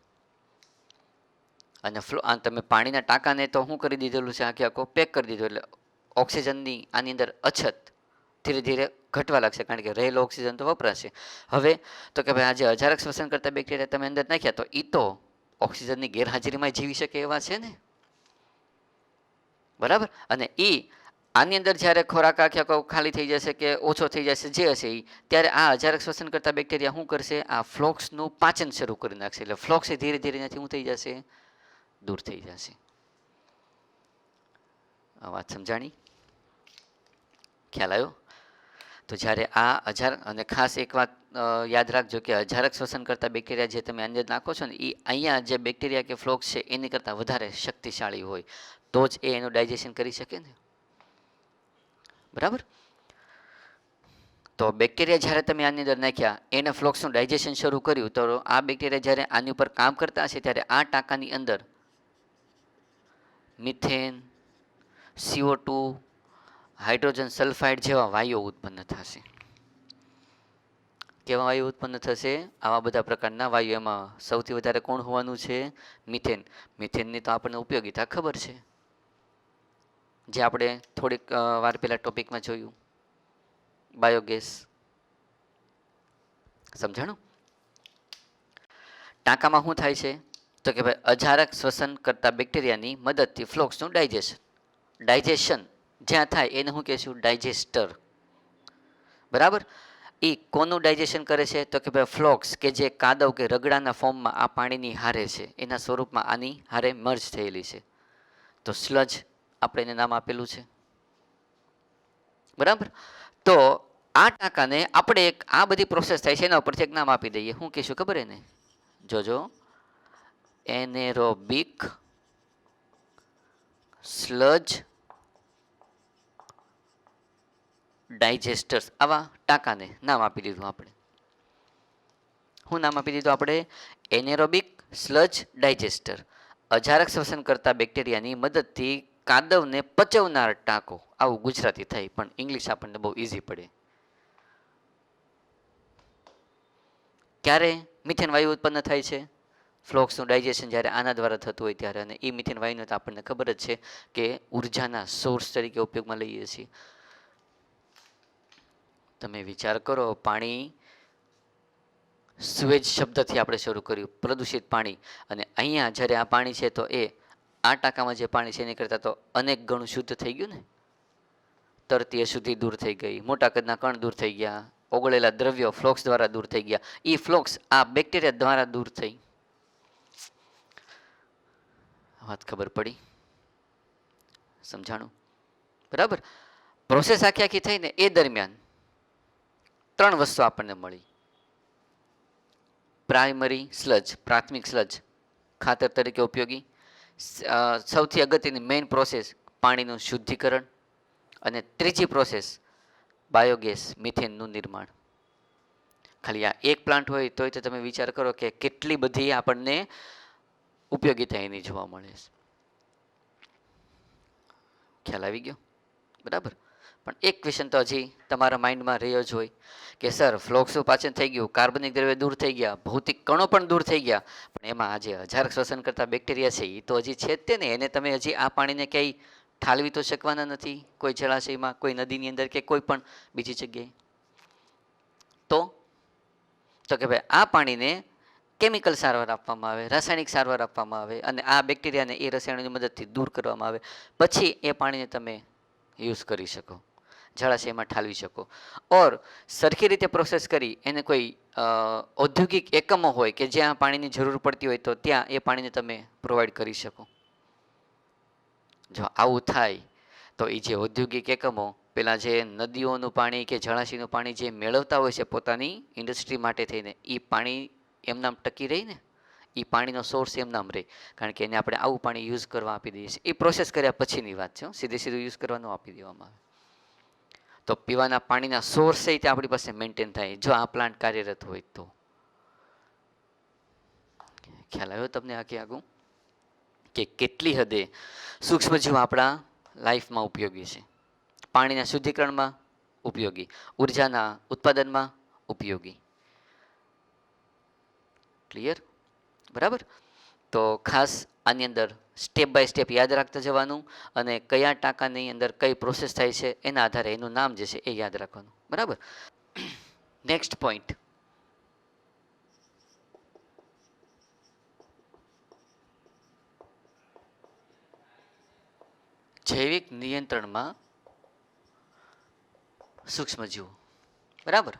અને તમે પાણીના ટાંકાને તો શું કરી દીધેલું છે? આખો પેક કરી દીધો. એટલે ઓક્સિજનની આની અંદર અછત ધીરે ધીરે ઘટવા લાગશે, કારણ કે રહેલો ઓક્સિજન તો વપરાશે. હવે તો કે ભાઈ આ જે અજારક શ્વસન કરતા બેક્ટેરિયા તમે અંદર નાખ્યા તો એ તો ઓક્સિજનની ગેરહાજરીમાં જીવી શકે એવા છે ને, બરાબર? અને એ આની અંદર જ્યારે ખોરાક આખો ખાલી થઈ જશે કે ઓછો થઈ જશે જે હશે એ, ત્યારે આ અજારક શ્વસન કરતા બેક્ટેરિયા શું કરશે? આ ફ્લોક્સનું પાચન શરૂ કરી નાખશે. એટલે ફ્લોક્સ એ ધીરે ધીરે શું થઈ જશે? દૂર થઈ જશે. આ વાત સમજાણી? ખ્યાલ આવ્યો? તો જ્યારે આ અજારક, અને ખાસ એક વાત યાદ રાખજો કે અજારક શ્વસન કરતા બેક્ટેરિયા જે તમે અંદર નાખો છો ને, એ અહીંયા જે બેક્ટેરિયા કે ફ્લોક્સ છે એની કરતાં વધારે શક્તિશાળી હોય, તો જ એ એનું ડાયજેશન કરી શકે ને. બરાબર. તો બેક્ટેરિયા જ્યારે તમે આની અંદર નાખ્યા, એને ફ્લોક્સનું ડાયજેશન શરૂ કર્યું, તો આ બેક્ટેરિયા જ્યારે આની ઉપર કામ કરતા હશે ત્યારે આ ટાંકાની અંદર મિથેન, CO2, હાઇડ્રોજન સલ્ફાઇડ જેવા વાયુઓ ઉત્પન્ન થશે. કેવા વાયુ ઉત્પન્ન થશે? આવા બધા પ્રકારના વાયુ. એમાં સૌથી વધારે કોણ હોવાનું છે? મિથેન. મિથેનની તો આપણને ઉપયોગિતા ખબર છે, જે આપણે થોડીક વાર પહેલા ટોપિકમાં જોયું, બાયોગેસ. સમજાણું? ટાંકામાં શું થાય છે? તો કે ભાઈ અજારક શ્વસન કરતા બેક્ટેરિયાની મદદથી ફ્લોક્સનું ડાયજેશન જ્યાં થાય એને શું કહેશું? ડાયજેસ્ટર. બરાબર. એ કોનું ડાયજેશન કરે છે? તો કે ભાઈ ફ્લોક્સ, કે જે કાદવ કે રગડાના ફોર્મમાં આ પાણીની હારે છે, એના સ્વરૂપમાં આની હારે મર્જ થયેલી છે. તો સ્લજ આપણે એને નામ આપેલું છે. બરાબર. તો આ ટાંકાને આપણે એક આ બધી પ્રોસેસ થાય છે એના ઉપરથી એક નામ આપી દઈએ. શું કહેશું ખબર એને? જોજો, એનેરોબિક સ્લજ ડાયજેસ્ટર્સ. આવા ટાંકાને નામ આપી દીધું આપણે. શું નામ આપી દીધું આપણે? Anaerobic sludge digester. અજારક શ્વસન કરતા બેક્ટેરિયાની મદદથી કાદવને પચવનાર ટાંકો. આવું ગુજરાતી થાય, પણ ઇંગ્લિશ આપણને બહુ ઇઝી પડે. ક્યારે મિથેન વાયુ ઉત્પન્ન થાય છે? ફ્લોક્સનું ડાયજેશન જ્યારે આના દ્વારા થતું હોય ત્યારે. અને એ મિથેન વાયુને તો આપણને ખબર જ છે કે ઉર્જાના સોર્સ તરીકે ઉપયોગમાં લઈએ છીએ. તમે વિચાર કરો, પાણી સુએજ શબ્દથી આપણે શરૂ કર્યું, પ્રદૂષિત પાણી, અને અહીંયા જ્યારે આ પાણી છે તો એ આ ટાંકામાં જે પાણી છે એની કરતાં તો અનેક ગણું શુદ્ધ થઈ ગયું ને. તરતી અશુદ્ધિ દૂર થઈ ગઈ, મોટા કદના કણ દૂર થઈ ગયા, ઓગળેલા દ્રવ્યો ફ્લોક્સ દ્વારા દૂર થઈ ગયા. એ ફ્લોક્સ આ બેક્ટેરિયા દ્વારા દૂર થઈ. વાત ખબર પડી? સમજાણું? બરાબર. પ્રોસેસ આખી આખી થઈને એ દરમિયાન ત્રણ વસ્તુ આપણને મળી. પ્રાઇમરી સ્લજ, પ્રાથમિક સ્લજ, ખાતર તરીકે ઉપયોગી. સૌથી અગત્યની મેઇન પ્રોસેસ પાણીનું શુદ્ધિકરણ. અને ત્રીજી પ્રોસેસ બાયોગેસ, મિથેનનું નિર્માણ. ખાલી આ એક પ્લાન્ટ હોય તોય તો તમે વિચાર કરો કે કેટલી બધી આપણને ઉપયોગિતા એની જોવા મળે છે. ખ્યાલ આવી ગયો? બરાબર. પણ એક ક્વેશ્ચન તો હજી તમારા માઇન્ડમાં રહ્યો જ હોય કે સર, ફ્લોક્સનું પાચન થઈ ગયું, કાર્બનિક દ્રવ્ય દૂર થઈ ગયા, ભૌતિક કણો પણ દૂર થઈ ગયા, પણ એમાં આજે અજારક શ્વસન કરતા બેક્ટેરિયા છે એ તો હજી છે જ તે ને. એને તમે હજી આ પાણીને ક્યાંય ઠાલવી તો શકવાના નથી, કોઈ જળાશયમાં, કોઈ નદીની અંદર, કે કોઈ પણ બીજી જગ્યાએ. તો કે ભાઈ આ પાણીને કેમિકલ સારવાર આપવામાં આવે, રાસાયણિક સારવાર આપવામાં આવે, અને આ બેક્ટેરિયાને એ રસાયણોની મદદથી દૂર કરવામાં આવે. પછી એ પાણીને તમે યુઝ કરી શકો, જળાશયમાં ઠાલવી શકો. ઓર સરખી રીતે પ્રોસેસ કરી એને કોઈ ઔદ્યોગિક એકમો હોય કે જ્યાં પાણીની જરૂર પડતી હોય, તો ત્યાં એ પાણીને તમે પ્રોવાઈડ કરી શકો. જો આવું થાય તો એ જે ઔદ્યોગિક એકમો પેલા જે નદીઓનું પાણી કે જળાશયનું પાણી જે મેળવતા હોય છે પોતાની ઇન્ડસ્ટ્રી માટે થઈને, એ પાણી એમનામ ટકી રહી ને. એ પાણીનો સોર્સ એમનામ રહે, કારણ કે એને આપણે આવું પાણી યુઝ કરવા આપી દઈએ છીએ. એ પ્રોસેસ કર્યા પછીની વાત છે, સીધું યુઝ કરવાનું આપી દેવામાં આવે. તો પીવાના પાણીના સોર્સ છે તે આપણી પાસે મેન્ટેન થાય જો આ પ્લાન્ટ કાર્યરત હોય તો. ખ્યાલ આવ્યો તમને આખે આગું કે કેટલી હદે સૂક્ષ્મજીવો આપણા લાઈફમાં ઉપયોગી છે? પાણીના શુદ્ધિકરણમાં ઉપયોગી, ઉર્જાના ઉત્પાદનમાં ઉપયોગી. ક્લિયર? બરાબર. તો ખાસ આની અંદર સ્ટેપ બાય સ્ટેપ યાદ રાખતા જવાનું, અને કયા ટાંકાની અંદર કઈ પ્રોસેસ થાય છે એના આધારે એનું નામ જે છે એ યાદ રાખવાનું. બરાબર. નેક્સ્ટ પોઈન્ટ, જૈવિક નિયંત્રણમાં સૂક્ષ્મજીવો. બરાબર.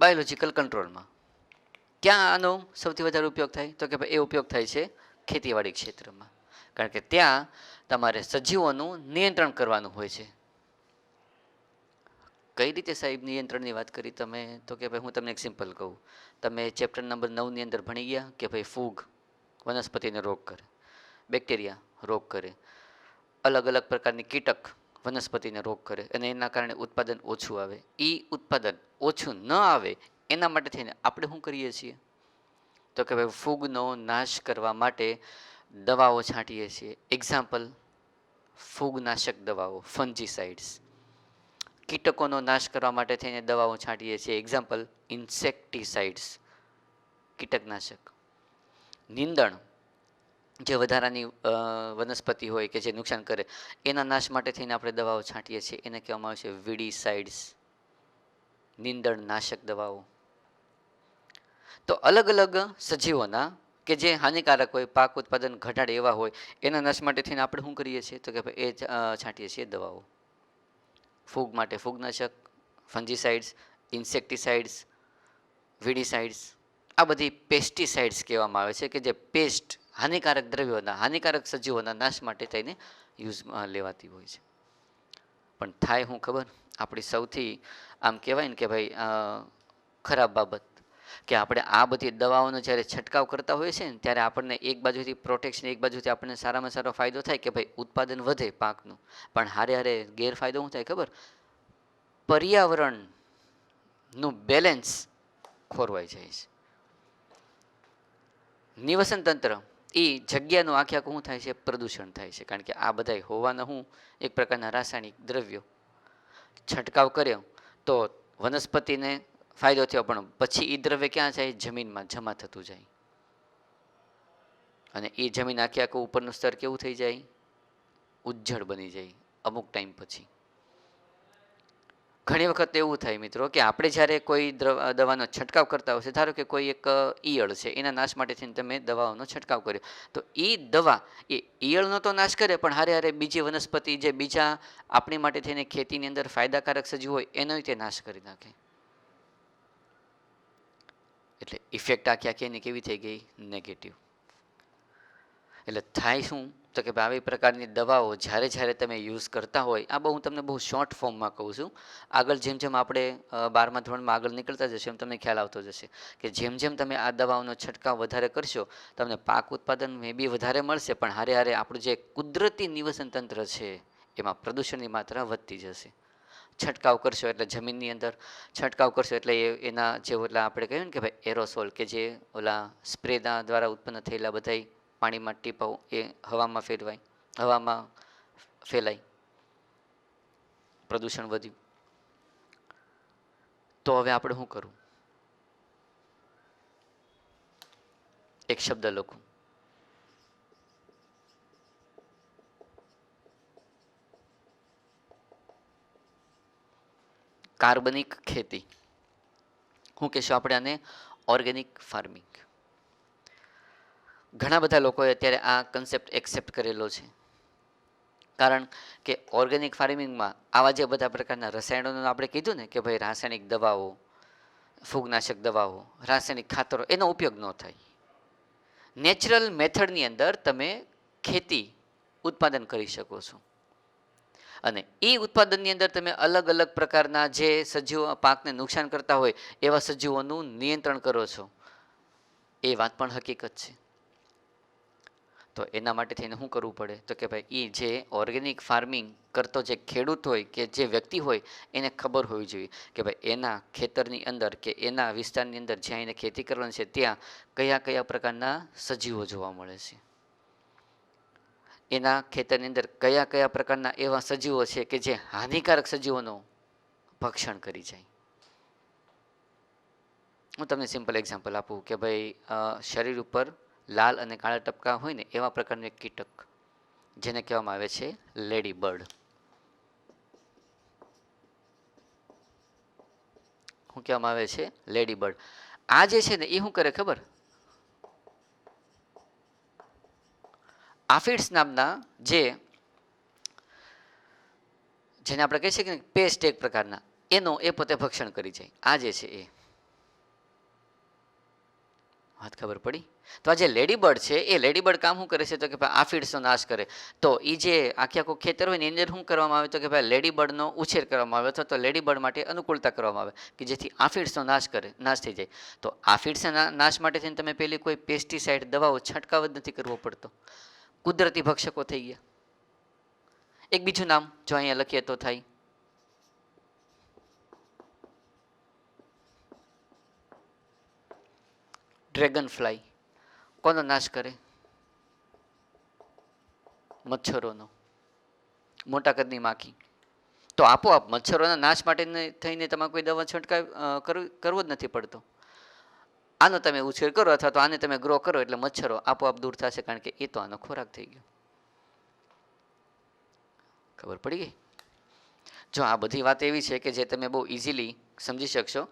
બાયોલોજિકલ કંટ્રોલમાં ક્યાં આનો સૌથી વધારે ઉપયોગ થાય? તો કે ભાઈ એ ઉપયોગ થાય છે ખેતીવાડી ક્ષેત્રમાં, કારણ કે ત્યાં તમારે સજીવોનું નિયંત્રણ કરવાનું હોય છે. કઈ રીતે સાહેબ નિયંત્રણની વાત કરી તમે? તો કે ભાઈ હું તમને એક સિમ્પલ કહું. તમે ચેપ્ટર નંબર 9ની અંદર ભણી ગયા કે ભાઈ ફૂગ વનસ્પતિને રોગ કરે, બેક્ટેરિયા રોગ કરે, અલગ અલગ પ્રકારની કીટક વનસ્પતિને રોગ કરે અને એના કારણે ઉત્પાદન ઓછું આવે. એ ઉત્પાદન ઓછું ન આવે એના માટે થઈને આપણે શું કરીએ છીએ? તો કે ભાઈ ફૂગનો નાશ કરવા માટે દવાઓ છાંટીએ છીએ. એક્ઝામ્પલ, ફૂગનાશક દવાઓ, ફંજીસાઇડ્સ. કીટકોનો નાશ કરવા માટે થઈને દવાઓ છાંટીએ છીએ. એક્ઝામ્પલ, ઇન્સેક્ટિસાઇડ્સ, કીટકનાશક. નીંદણ, જે વધારાની વનસ્પતિ હોય કે જે નુકસાન કરે એના નાશ માટે થઈને આપણે દવાઓ છાંટીએ છીએ, એને કહેવામાં આવે છે વીડીસાઇડ્સ, નીંદણ નાશક દવાઓ. તો અલગ અલગ સજીવોના કે જે હાનિકારક હોય, પાક ઉત્પાદન ઘટાડે એવા હોય, એના નાશ માટે થઈને આપણે શું કરીએ છીએ? તો કે ભાઈ એ છાંટીએ છીએ દવાઓ. ફૂગ માટે ફૂગનાશક, ફંજીસાઇડ્સ, ઇન્સેક્ટિસાઇડ્સ, વીડીસાઇડ્સ. આ બધી પેસ્ટિસાઇડ્સ કહેવામાં આવે છે કે જે પેસ્ટ, હાનિકારક દ્રવ્યોના, હાનિકારક સજીવોના નાશ માટે થઈને યુઝમાં લેવાતી હોય છે. પણ થાય શું ખબર? આપણી સૌથી આમ કહેવાય ને કે ભાઈ ખરાબ બાબત કે આપણે આ બધી દવાઓનો જ્યારે છંટકાવ કરતા હોઈએ છીએ ને ત્યારે આપણને એક બાજુથી પ્રોટેક્શન, એક બાજુથી આપણને સારામાં સારો ફાયદો થાય કે ભાઈ ઉત્પાદન વધે પાકનું. પણ હારે હારે ગેરફાયદો શું થાય ખબર? પર્યાવરણનું બેલેન્સ ખોરવાઈ જાય છે. નિવસન તંત્ર, એ જગ્યાનું આખે આખું શું થાય છે? પ્રદૂષણ થાય છે. કારણ કે આ બધા હોવાના હું એક પ્રકારના રાસાયણિક દ્રવ્યો. છંટકાવ કર્યો તો વનસ્પતિને ફાયદો થયો, પણ પછી એ દ્રવ્ય ક્યાં જાય? જમીનમાં જમા થતું જાય. અને એ જમીન આખે આખું ઉપરનું સ્તર કેવું થઈ જાય? ઉજ્જડ બની જાય અમુક ટાઈમ પછી. ઘણી વખત એવું થાય મિત્રો કે આપણે જ્યારે કોઈ દવાનો છંટકાવ કરતા હોય છે, ધારો કે કોઈ એક ઈયળ છે, એના નાશ માટે થઈને તમે દવાઓનો છંટકાવ કર્યો, તો એ દવા એ ઈયળનો તો નાશ કરે, પણ હારે હારે બીજી વનસ્પતિ, જે બીજા આપણી માટે થઈને ખેતીની અંદર ફાયદાકારક સજીવ હોય એનો તે નાશ કરી નાખે. એટલે ઇફેક્ટ આખી આખી એની કેવી થઈ ગઈ? નેગેટિવ. એટલે થાય શું? તો કે ભાઈ આવી પ્રકારની દવાઓ જ્યારે જ્યારે તમે યુઝ કરતા હોય, આ હું તમને બહુ શોર્ટ ફોર્મમાં કહું છું. આગળ જેમ જેમ આપણે 12મા ધોરણમાં આગળ નીકળતા જશે એમ તમને ખ્યાલ આવતો જશે કે જેમ જેમ તમે આ દવાઓનો છંટકાવ વધારે કરશો, તમને પાક ઉત્પાદન મે બી વધારે મળશે, પણ હારે હારે આપણું જે કુદરતી નિવસન તંત્ર છે એમાં પ્રદૂષણની માત્રા વધતી જશે. છંટકાવ કરશો એટલે જમીનની અંદર છંટકાવ કરશો એટલે એના જે ઓલા આપણે કહ્યું ને કે ભાઈ એરોસોલ, કે જે ઓલા સ્પ્રેના દ્વારા ઉત્પન્ન થયેલા બધા પાણીમાં ટીપાઓ એ હવામાં ફેલાય, પ્રદૂષણ વધ્યું. તો હવે આપણે શું કરવું? એક શબ્દ લખું, કાર્બનિક ખેતી. શું કહેશું આપણે આને? Organic farming. ઘણા બધા લોકોએ અત્યારે આ કન્સેપ્ટ એક્સેપ્ટ કરેલો છે, કારણ કે ઓર્ગેનિક ફાર્મિંગમાં આવા જે બધા પ્રકારના રસાયણોનું આપણે કીધું ને કે ભાઈ રાસાયણિક દવાઓ, ફૂગનાશક દવાઓ, રાસાયણિક ખાતરો, એનો ઉપયોગ ન થાય. નેચરલ મેથડની અંદર તમે ખેતી ઉત્પાદન કરી શકો છો. અને એ ઉત્પાદનની અંદર તમે અલગ અલગ પ્રકારના જે સજીવો પાકને નુકસાન કરતા હોય એવા સજીવોનું નિયંત્રણ કરો છો. એ વાત પણ હકીકત છે. તો એના માટે થઈને શું કરવું પડે? તો કે ભાઈ એ જે ઓર્ગેનિક ફાર્મિંગ કરતો જે ખેડૂત હોય કે જે વ્યક્તિ હોય એને ખબર હોવી જોઈએ કે ભાઈ એના ખેતરની અંદર કે એના વિસ્તારની અંદર જ્યાં એને ખેતી કરવાની છે ત્યાં કયા કયા પ્રકારના સજીવો જોવા મળે છે, એના ખેતરની અંદર કયા કયા પ્રકારના એવા સજીવો છે કે જે હાનિકારક સજીવોનું ભક્ષણ કરી જાય. હું તમને સિમ્પલ એક્ઝામ્પલ આપું કે ભાઈ શરીર ઉપર લાલ અને કાળા ટપકા હોય ને એવા પ્રકારનું એક કીટક જેને કહેવામાં આવે છે લેડી બર્ડ. શું કહેવામાં આવે છે? Lady bird. આ જે છે ને એ શું કરે ખબર? આફિડ્સ નામના જેને આપણે કહી શકીએ કે પેસ્ટ એક પ્રકારના, એનો એ પોતે ભક્ષણ કરી જાય. આ જે છે એ વાત ખબર પડી? તો આ જે લેડીબર્ડ છે એ લેડીબર્ડ કામ શું કરે છે તો કે ભાઈ આફિડ્સનો નાશ કરે. તો એ જે આખે આખું ખેતર હોય ને એની અંદર શું કરવામાં આવે તો કે ભાઈ લેડીબર્ડનો ઉછેર કરવામાં આવે અથવા તો લેડીબર્ડ માટે અનુકૂળતા કરવામાં આવે કે જેથી આફિડ્સનો નાશ થઈ જાય. તો આફિડ્સના નાશ માટે થઈને તમે પેલી કોઈ પેસ્ટિસાઇડ દવાઓ છંટકાવ જ નથી કરવો પડતો. કુદરતી ભક્ષકો થઈ ગયા. એક બીજું નામ જો અહીંયા લખીએ તો થાય ડ્રેગન ફ્લાય. કોનો નાશ કરે? મચ્છરોનો. મોટા કદની માખી. તો આપોઆપ મચ્છરોના નાશ માટે થઈને તમારે કોઈ દવા છંટકાવ કરવો જ નથી પડતો. આનો તમે ઉછેર કરો અથવા તો આને તમે ગ્રો કરો એટલે મચ્છરો આપોઆપ દૂર થશે, કારણ કે એ તો આનો ખોરાક થઈ ગયો. ખબર પડી ગઈ? જો આ બધી વાત એવી છે કે જે તમે બહુ ઇઝીલી સમજી શકશો.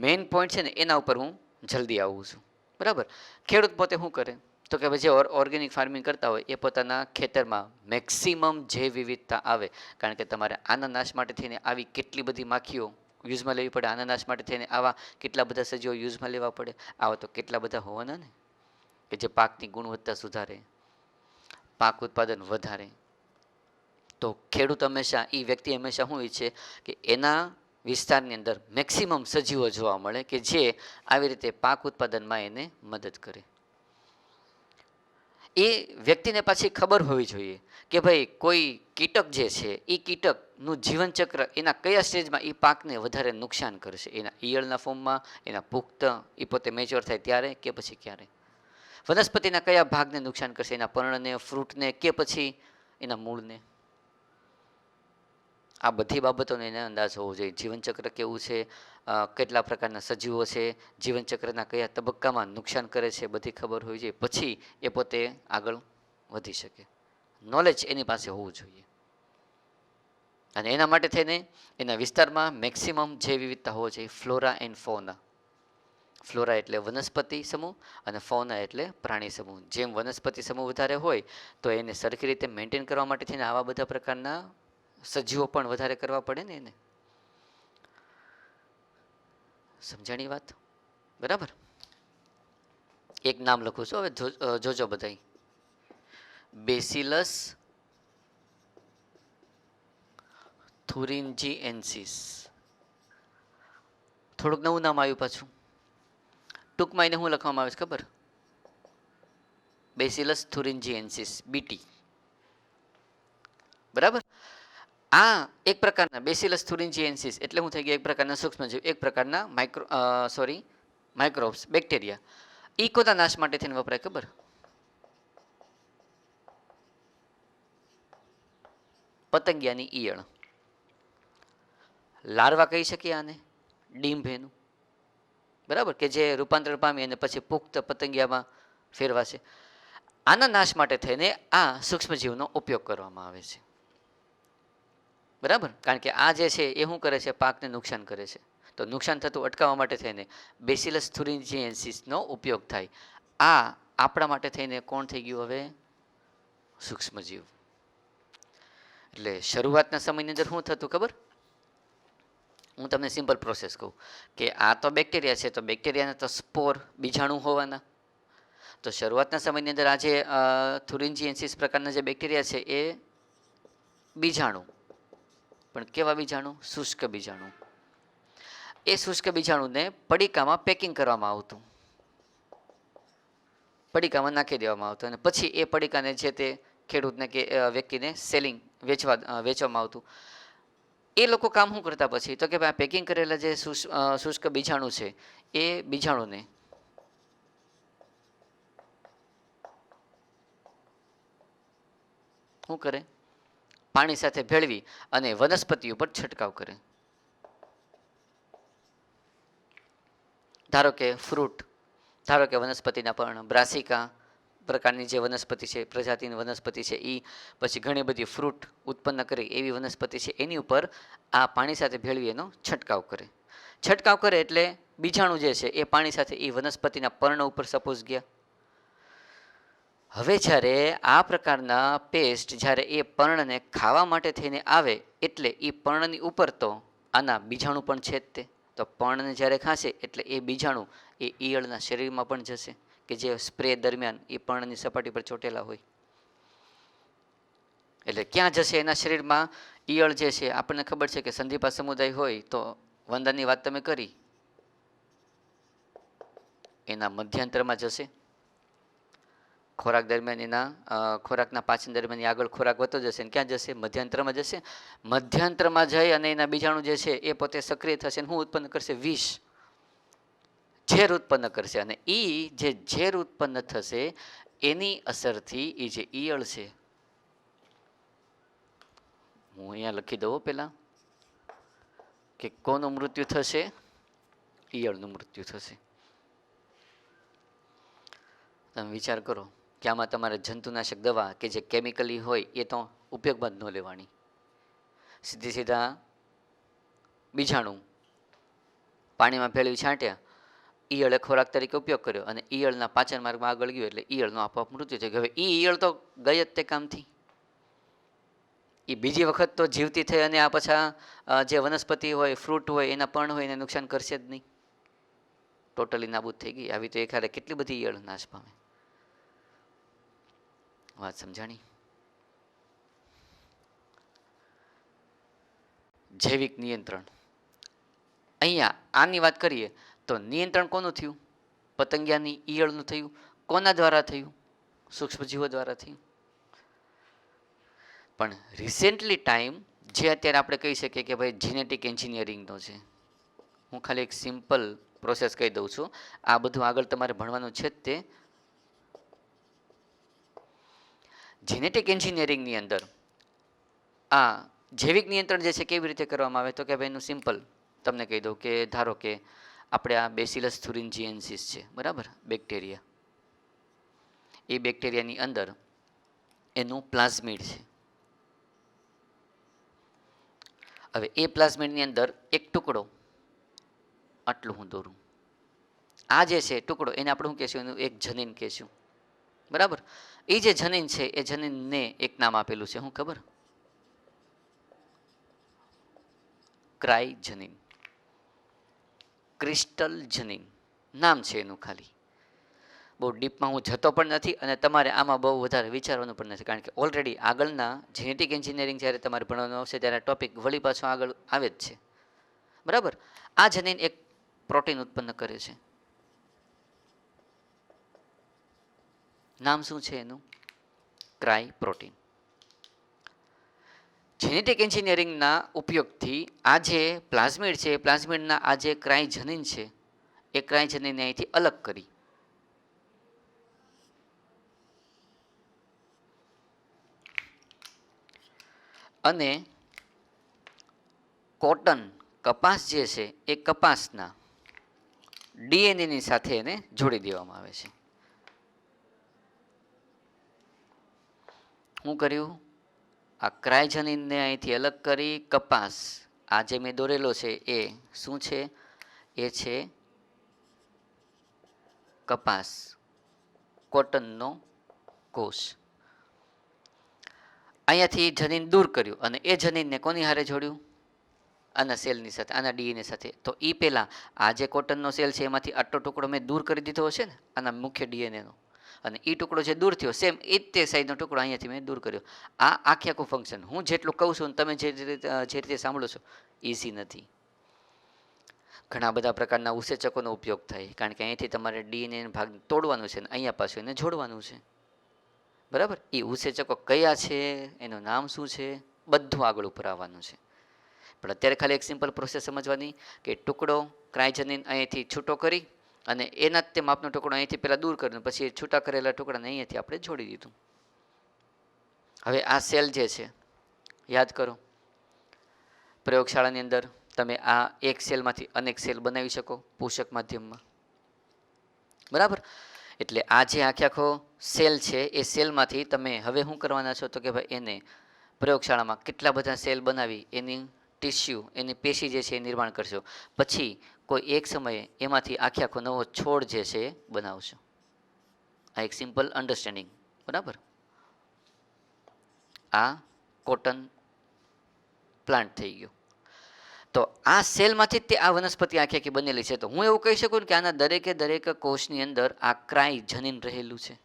મેઇન પોઈન્ટ છે ને એના ઉપર હું જલ્દી આવું છું. બરાબર? ખેડૂત પોતે શું કરે તો કે જે ઓર્ગેનિક ફાર્મિંગ કરતા હોય એ પોતાના ખેતરમાં મેક્સિમમ જૈવ વિવિધતા આવે, કારણ કે તમારે આના નાશ માટે થઈને આવી કેટલી બધી માખીઓ યુઝમાં લેવી પડે, આના નાશ માટે થઈને આવા કેટલા બધા સજીવો યુઝમાં લેવા પડે. આવા તો કેટલા બધા હોવાના ને કે જે પાકની ગુણવત્તા સુધારે, પાક ઉત્પાદન વધારે. તો ખેડૂત હંમેશા એ વ્યક્તિ હંમેશા શું ઈચ્છે કે એના વિસ્તારની અંદર મેક્સિમમ સજીવો જોવા મળે કે જે આવી રીતે પાક ઉત્પાદનમાં એને મદદ કરે. એ વ્યક્તિને પાછી ખબર હોવી જોઈએ કે ભાઈ કોઈ કીટક જે છે એ કીટકનું જીવનચક્ર એના કયા સ્ટેજમાં એ પાકને વધારે નુકસાન કરશે. એના ઈયળના ફોર્મમાં, એના પુખ્ત એ પોતે મેચ્યોર થાય ત્યારે કે પછી ક્યારે. વનસ્પતિના કયા ભાગને નુકસાન કરશે, એના પર્ણને, ફ્રૂટને કે પછી એના મૂળને. આ બધી બાબતોનો એને અંદાજ હોવો જોઈએ. જીવનચક્ર કેવું છે, કેટલા પ્રકારના સજીવો છે, જીવનચક્રના કયા તબક્કામાં નુકસાન કરે છે, બધી ખબર હોવી જોઈએ. પછી એ પોતે આગળ વધી શકે. નોલેજ એની પાસે હોવું જોઈએ. અને એના માટે થઈને એના વિસ્તારમાં મેક્સિમમ જે વિવિધતા હોવો જોઈએ. Flora and ફોના. ફ્લોરા એટલે વનસ્પતિ સમૂહ અને ફોના એટલે પ્રાણી સમૂહ. જેમ વનસ્પતિ સમૂહ વધારે હોય તો એને સરખી રીતે મેન્ટેન કરવા માટે થઈને આવા બધા પ્રકારના સજીવો પણ વધારે કરવા પડે ને એને. સમજાણી વાત? બરાબર? એક નામ લખું છું, હવે જોજો બધાય. બેસિલસ થુરિન્જીએન્સિસ. થોડુંક નવું નામ આવ્યું પાછું. ટૂંકમાં એને શું લખવામાં આવે છે ખબર? Bacillus thuringiensis, BT. બરાબર? આ એક પ્રકારના બેસિલસ થુરિન્જીએન્સિસ એટલે શું થઈ ગયા? એક પ્રકારના સૂક્ષ્મજીવ, એક પ્રકારના માઇક્રોબ્સ, બેક્ટેરિયા. એ કોના નાશ માટે થઈને વપરાય ખબર? પતંગિયાની ઈયળ. લાર્વા કહી શકીએ આને, ડીંભ એનું. બરાબર? કે જે રૂપાંતર પામી અને પછી પુખ્ત પતંગિયામાં ફેરવાશે. આના નાશ માટે થઈને આ સૂક્ષ્મજીવનો ઉપયોગ કરવામાં આવે છે. બરાબર? કારણ કે આ જે છે એ શું કરે છે? પાકને નુકસાન કરે છે. તો નુકસાન થતું અટકાવવા માટે થઈને બેસિલસ થુરિન્જીએન્સિસનો ઉપયોગ થાય. આ આપણા માટે થઈને કોણ થઈ ગયું હવે? સૂક્ષ્મજીવ. એટલે શરૂઆતના સમયની અંદર શું થતું ખબર? હું તમને સિમ્પલ પ્રોસેસ કહું કે આ તો બેક્ટેરિયા છે, તો બેક્ટેરિયાના તો સ્પોર, બીજાણુ હોવાના. તો શરૂઆતના સમયની અંદર આ જે થુરિન્જીએન્સિસ પ્રકારના જે બેક્ટેરિયા છે એ બીજાણુ, પણ કેવા બીજાણુ? શુષ્ક બીજાણુ. એ શુષ્ક બીજાણુને પડીકામાં પેકિંગ કરવામાં આવતું, પડીકામાં નાખી દેવામાં આવતું અને પછી એ પડીકાને જે તે ખેડૂતને કે વ્યક્તિને વેચવામાં આવતું. એ લોકો કામ શું કરતા પછી તો કે ભાઈ પેકિંગ કરેલા જે શુષ્ક બીજાણુ છે એ બીજાણુને શું કરે? પાણી સાથે ભેળવી અને વનસ્પતિ ઉપર છંટકાવ કરે. ધારો કે ફ્રૂટ, ધારો કે વનસ્પતિના પર્ણ, બ્રાસિકા પ્રકારની જે વનસ્પતિ છે, પ્રજાતિની વનસ્પતિ છે, એ પછી ઘણી બધી ફ્રૂટ ઉત્પન્ન કરે એવી વનસ્પતિ છે, એની ઉપર આ પાણી સાથે ભેળવી એનો છંટકાવ કરે. છંટકાવ કરે એટલે બીજાણુ જે છે એ પાણી સાથે એ વનસ્પતિના પર્ણ ઉપર સપોઝ ગયા. હવે જ્યારે આ પ્રકારના પેસ્ટ જ્યારે એ પર્ણને ખાવા માટે થઈને આવે એટલે એ પર્ણની ઉપર તો આના બીજાણુ પણ છે જ તે. તો પર્ણને જ્યારે ખાશે એટલે એ બીજાણુ એ ઈયળના શરીરમાં પણ જશે, કે જે સ્પ્રે દરમિયાન એ પર્ણની સપાટી પર ચોટેલા હોય. એટલે ક્યાં જશે એના શરીરમાં? ઈયળ જે છે, આપણને ખબર છે કે સંધિપા સમુદાય હોય તો વંદાની વાત તમે કરી, એના મધ્યાંતરમાં જશે. ખોરાક દરમિયાન એના ખોરાકના પાચન દરમિયાન આગળ ખોરાક વધતો જશે, ક્યાં જશે? મધ્યાંતરમાં જશે. મધ્યાંતરમાં જઈ અને એના બીજાણુ જે છે એ પોતે સક્રિય થશે, શું ઉત્પન્ન કરશે? વિષ, ઝેર ઉત્પન્ન કરશે. અને એ જે ઝેર ઉત્પન્ન થશે એની અસરથી એ જે ઈયળ છે, હું અહીંયા લખી દઉં પહેલા, કે કોનું મૃત્યુ થશે? ઈયળનું મૃત્યુ થશે. તમે વિચાર કરો કે આમાં તમારે જંતુનાશક દવા કે જે કેમિકલી હોય એ તો ઉપયોગમાં જ ન લેવાની, સીધા બીજાણુ પાણીમાં ભેળવી છાંટ્યા, ઈયળે ખોરાક તરીકે ઉપયોગ કર્યો અને ઈયળના પાચન માર્ગમાં આગળ ગયો એટલે ઈયળનું આપોઆપ મૃત્યુ થઈ ગયું. હવે એ ઈયળ તો ગઈ જ તે કામથી, એ બીજી વખત તો જીવતી થઈ અને આ પાછા જે વનસ્પતિ હોય, ફ્રૂટ હોય, એના પર્ણ હોય એને નુકસાન કરશે જ નહીં, ટોટલી નાબૂદ થઈ ગઈ. આવી તો એકારે કેટલી બધી ઈયળ નાશ પામે. વાત સમજાણી? જૈવિક નિયંત્રણ. અહીંયા આની વાત કરીએ તો નિયંત્રણ કોનું થયું? પતંગિયાની, ઈયળનું થયું. કોના દ્વારા થયું? સૂક્ષ્મજીવો દ્વારા થયું. પણ રિસેન્ટલી ટાઈમ જે અત્યારે આપણે કહી શકીએ કે ભાઈ જીનેટિક એન્જિનિયરિંગનો છે. હું ખાલી એક સિમ્પલ પ્રોસેસ કહી દઉં છું, આ બધું આગળ તમારે ભણવાનું છે જ. તે જીનેટિક એન્જિનિયરિંગની અંદર આ જૈવિક નિયંત્રણ જે છે કેવી રીતે કરવામાં આવે? તો કે ભાઈ એનું સિમ્પલ તમને કહી દઉં કે ધારો કે આપણે આ બેસિલસ થુરિન્જીએન્સિસ છે, બરાબર, બેક્ટેરિયા. એ બેક્ટેરિયાની અંદર એનું પ્લાઝમિડ છે. હવે એ પ્લાઝમિડની અંદર એક ટુકડો, આટલું હું દોરું, આ જે છે ટુકડો, એને આપણે શું કહેશું? એનું એક જનીન કહેશું, બરાબર. એ જે જનીન છે એ જનીનને એક નામ આપેલું છે, શું ખબર? ક્રાય જનીન, ક્રિસ્ટલ જનીન નામ છે એનું. ખાલી બહુ ડીપમાં હું જતો પણ નથી અને તમારે આમાં બહુ વધારે વિચારવાનું પણ નથી, કારણ કે ઓલરેડી આગળના જેનેટિક એન્જિનિયરિંગ જ્યારે તમારે ભણવાનું આવશે ત્યારે ટોપિક વળી પાછો આગળ આવે જ છે, બરાબર. આ જનીન એક પ્રોટીન ઉત્પન્ન કરે છે. નામ શું છે એનું? Cry protein. જેનેટિક એન્જિનિયરિંગના ઉપયોગથી આ જે પ્લાઝમિડ છે, પ્લાઝમિડના આ જે ક્રાય જનીન છે, એ ક્રાય જનીનને અહીંથી અલગ કરી અને કોટન, કપાસ જે છે એ કપાસના ડીએનએની સાથે એને જોડી દેવામાં આવે છે. શું કર્યું? આ ક્રાયજનીનને અહીંથી અલગ કરી કપાસ, આ જે મેં દોરેલો છે એ શું છે? એ છે કપાસ, કોટનનો કોષ. અહીંયાથી જનીન દૂર કર્યું અને એ જનીનને કોની હારે જોડ્યું? આના સેલની સાથે, આના ડીએનએ સાથે. તો એ પહેલાં આ જે કોટનનો સેલ છે એમાંથી આટલો ટુકડો મેં દૂર કરી દીધો હશે ને, આના મુખ્ય ડીએનએનો, અને એ ટુકડો જે દૂર થયો સેમ એ જ તે સાઈઝનો ટુકડો અહીંયાથી મેં દૂર કર્યો. આ આખું ફંક્શન હું જેટલું કહું છું તમે જે રીતે સાંભળો છો, ઇઝી નથી. ઘણા બધા પ્રકારના ઉસેચકોનો ઉપયોગ થાય, કારણ કે અહીંથી તમારે ડીએનએ ભાગ તોડવાનું છે ને અહીંયા પાછું એને જોડવાનું છે, બરાબર. એ ઉસેચકો કયા છે, એનું નામ શું છે, બધું આગળ ઉપર આવવાનું છે. પણ અત્યારે ખાલી એક સિમ્પલ પ્રોસેસ સમજવાની કે ટુકડો ક્રાયજનીન અહીંથી છૂટો કરી અને એના જ તે માપનો ટુકડો અહીંથી પહેલાં દૂર કરીને પછી છૂટા કરેલા ટુકડાને અહીંયાથી આપણે જોડી દીધું. હવે આ સેલ જે છે યાદ કરો, પ્રયોગશાળાની અંદર તમે આ એક સેલમાંથી અનેક સેલ બનાવી શકો પોષક માધ્યમમાં, બરાબર. એટલે આ જે આખો સેલ છે એ સેલમાંથી તમે હવે શું કરવાના છો? તો કે ભાઈ એને પ્રયોગશાળામાં કેટલા બધા સેલ બનાવી એની ટિશ્યુ, એની પેશી જે છે એ નિર્માણ કરશો. પછી કોઈ એક સમયે એમાંથી આખો નવો છોડ જે છે એ બનાવશો. આ એક સિમ્પલ અન્ડરસ્ટેન્ડિંગ, બરાબર. આ કોટન પ્લાન્ટ થઈ ગયો. તો આ સેલમાંથી જ તે આ વનસ્પતિ આખી આખી બનેલી છે. તો હું એવું કહી શકું કે આના દરેકે દરેક કોષની અંદર આ ક્રાય જનીન રહેલું છે.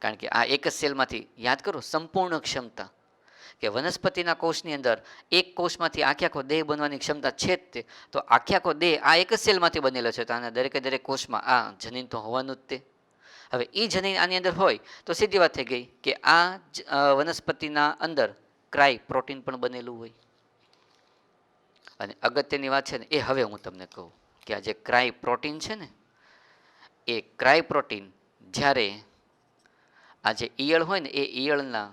કારણ કે આ એક જ સેલમાંથી, યાદ કરો, સંપૂર્ણ ક્ષમતા કે વનસ્પતિના કોષની અંદર એક કોષમાંથી આખે આખો દેહ બનવાની ક્ષમતા છે જ તે. તો આખે આખો દેહ આ એક જ સેલમાંથી બનેલો છે. તો આના દરેકે દરેક કોષમાં આ જનીન તો હોવાનું જ તે. હવે એ જનીન આની અંદર હોય તો સીધી વાત થઈ ગઈ કે આ વનસ્પતિના અંદર ક્રાય પ્રોટીન પણ બનેલું હોય. અને અગત્યની વાત છે ને એ હવે હું તમને કહું કે આ જે ક્રાય પ્રોટીન છે ને, એ ક્રાય પ્રોટીન જ્યારે આ જે ઈયળ હોય ને એ ઈયળના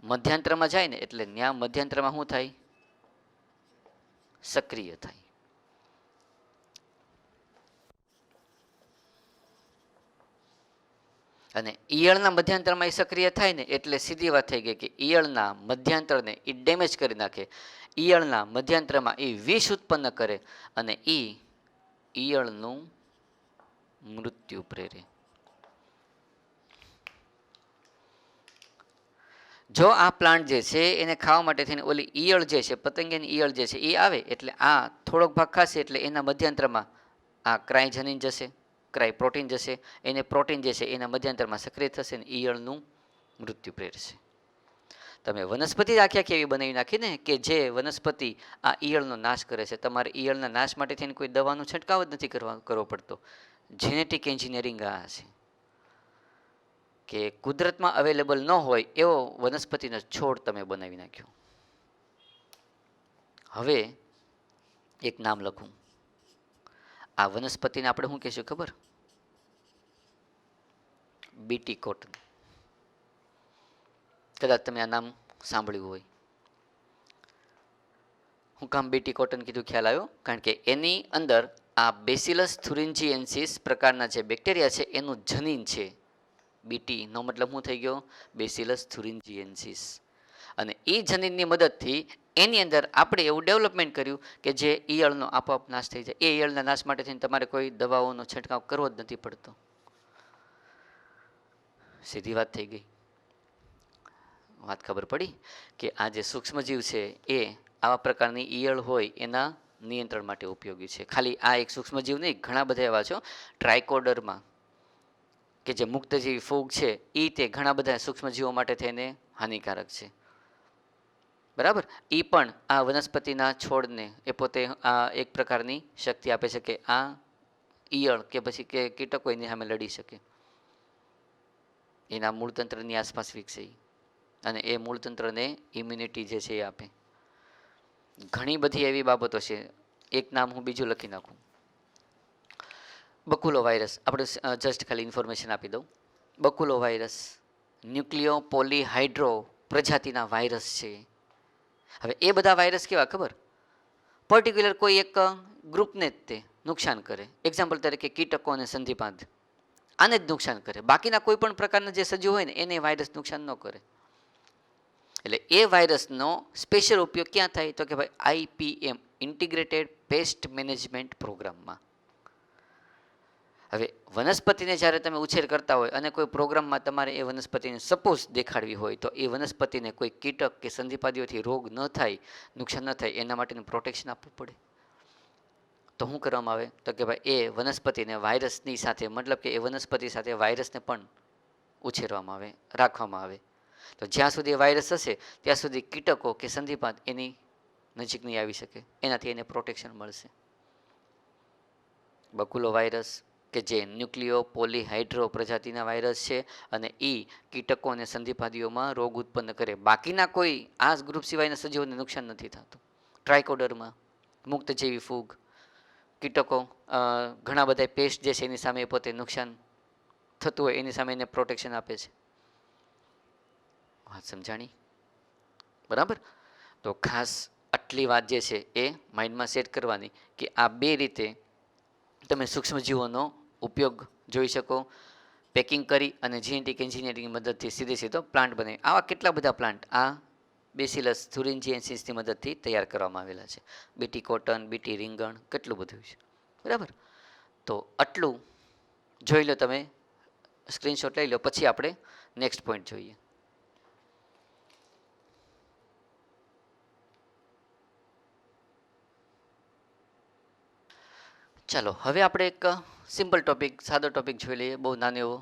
મધ્યાંતરમાં જાય ને એટલે ત્યાં મધ્યાંતરમાં શું થાય? સક્રિય થાય. અને ઈયળના મધ્યાંતરમાં એ સક્રિય થાય ને એટલે સીધી વાત થઈ ગઈ કે ઈયળના મધ્યાંતરને એ ડેમેજ કરી નાખે. ઈયળના મધ્યાંતરમાં એ વિષ ઉત્પન્ન કરે અને એ ઈયળનું મૃત્યુ પ્રેરે. જો આ પ્લાન્ટ જે છે એને ખાવા માટે થઈને ઓલી ઈયળ જે છે, પતંગિયાની ઈયળ જે છે એ આવે એટલે આ થોડોક ભાગ ખાશે એટલે એના મધ્યાંતરમાં આ ક્રાય જનીન જશે, ક્રાય પ્રોટીન જશે. એને પ્રોટીન જે છે એના મધ્યાંતરમાં સક્રિય થશે ને ઈયળનું મૃત્યુ પ્રેરશે. તમે વનસ્પતિ આખી આખી એવી બનાવી નાખી ને કે જે વનસ્પતિ આ ઈયળનો નાશ કરે છે. તમારે ઈયળના નાશ માટે થઈને કોઈ દવાનો છંટકાવ જ નથી કરવો પડતો. જેનેટિક એન્જિનિયરિંગ આ છે કે કુદરતમાં અવેલેબલ ન હોય એવો વનસ્પતિનો છોડ તમે બનાવી નાખ્યો. હવે એક નામ લખું. આ વનસ્પતિને આપણે શું કહીશું ખબર? BT cotton. કદાચ તમે આ નામ સાંભળ્યું હોય. હું કામ બીટી કોટન કીધું ખ્યાલ આવ્યો? કારણ કે એની અંદર આ બેસિલસ થુરિન્જીએન્સીસ પ્રકારના જે બેક્ટેરિયા છે એનું જનીન છે. બીટી નો મતલબ શું થઈ ગયો? બેસિલસ થુરિન્જીએન્સીસ. અને એ જનીનની મદદથી એની અંદર આપણે એવું ડેવલપમેન્ટ કર્યું કે જે ઈયળનો આપોઆપ નાશ થઈ જાય. એ ઈયળના નાશ માટે થઈને તમારે કોઈ દવાઓનો છંટકાવ કરવો જ નથી પડતો. સીધી વાત થઈ ગઈ. વાત ખબર પડી કે આ જે સૂક્ષ્મજીવ છે એ આવા પ્રકારની ઈયળ હોય એના નિયંત્રણ માટે ઉપયોગી છે. ખાલી આ એક સૂક્ષ્મજીવ નહીં, ઘણા બધા એવા છે. ટ્રાયકોડરમાં કે જે મુક્તજીવી ફૂગ છે એ તે ઘણા બધા સૂક્ષ્મજીવો માટે થઈને હાનિકારક છે. બરાબર? એ પણ આ વનસ્પતિના છોડને એ પોતે આ એક પ્રકારની શક્તિ આપે છે કે આ ઈયળ કે પછી કે કીટકો એની સામે લડી શકે. એના મૂળતંત્રની આસપાસ વિકસે અને એ મૂળતંત્રને ઇમ્યુનિટી જે છે એ આપે. ઘણી બધી એવી બાબતો છે. એક નામ હું બીજું લખી નાખું. બકુલો વાયરસ. આપણે જસ્ટ ખાલી ઇન્ફોર્મેશન આપી દઉં. બકુલો વાયરસ ન્યુક્લિયો પોલીહાઇડ્રો પ્રજાતિના વાયરસ છે. હવે એ બધા વાયરસ કેવા ખબર? પર્ટિક્યુલર કોઈ એક ગ્રુપને જ તે નુકસાન કરે. એક્ઝામ્પલ તરીકે કીટકો અને સંધિપાદ આને જ નુકસાન કરે. બાકીના કોઈ પણ પ્રકારના જે સજીવ હોય ને એને વાયરસ નુકસાન ન કરે. એટલે એ વાયરસનો સ્પેશિયલ ઉપયોગ ક્યાં થાય? તો કે ભાઈ આઈપીએમ, ઇન્ટિગ્રેટેડ પેસ્ટ મેનેજમેન્ટ પ્રોગ્રામમાં. હવે વનસ્પતિને જ્યારે તમે ઉછેર કરતા હોય અને કોઈ પ્રોગ્રામમાં તમારે એ વનસ્પતિને સપોઝ દેખાડવી હોય તો એ વનસ્પતિને કોઈ કીટક કે સંધિપાદીઓથી રોગ ન થાય, નુકસાન ન થાય એના માટેનું પ્રોટેક્શન આપવું પડે. તો શું કરવામાં આવે? તો કે ભાઈ એ વનસ્પતિને વાયરસની સાથે, મતલબ કે એ વનસ્પતિ સાથે વાયરસને પણ ઉછેરવામાં આવે, રાખવામાં આવે. તો જ્યાં સુધી વાયરસ હશે ત્યાં સુધી કીટકો કે સંધિપાદ એની નજીક નહીં આવી શકે. એનાથી એને પ્રોટેક્શન મળશે. બકુલો વાયરસ કે જે ન્યુક્લિયો પોલીહાઇડ્રો પ્રજાતિના વાયરસ છે અને એ કીટકો અને સંધિપાદીઓમાં રોગ ઉત્પન્ન કરે. બાકીના કોઈ આ ગ્રુપ સિવાયના સજીવોને નુકસાન નથી થતું. ટ્રાયકોડરમાં મુક્તજીવી ફૂગ, કીટકો, ઘણા બધા પેસ્ટ જે છે એની સામે પોતે નુકસાન થતું હોય એની સામે એને પ્રોટેક્શન આપે છે. વાત સમજાણી? બરાબર? તો ખાસ આટલી વાત જે છે એ માઇન્ડમાં સેટ કરવાની કે આ બે રીતે તમે સૂક્ષ્મજીવોનો ઉપયોગ જોઈ શકો. પેકિંગ કરી અને જેનેટિક એન્જિનિયરિંગની મદદથી સીધો પ્લાન્ટ બને. આવા કેટલા બધા પ્લાન્ટ આ બેસિલસ થુરિન્જીએન્સીસની મદદથી તૈયાર કરવામાં આવેલા છે. બીટી કોટન, બીટી રીંગણ, કેટલું બધું છે. બરાબર? તો આટલું જોઈ લો, તમે સ્ક્રીનશોટ લઈ લો. પછી આપણે નેક્સ્ટ પોઈન્ટ જોઈએ. ચાલો હવે આપણે એક સિમ્પલ ટોપિક, સાદો ટોપિક જોઈ લઈએ, બહુ નાનો એવો.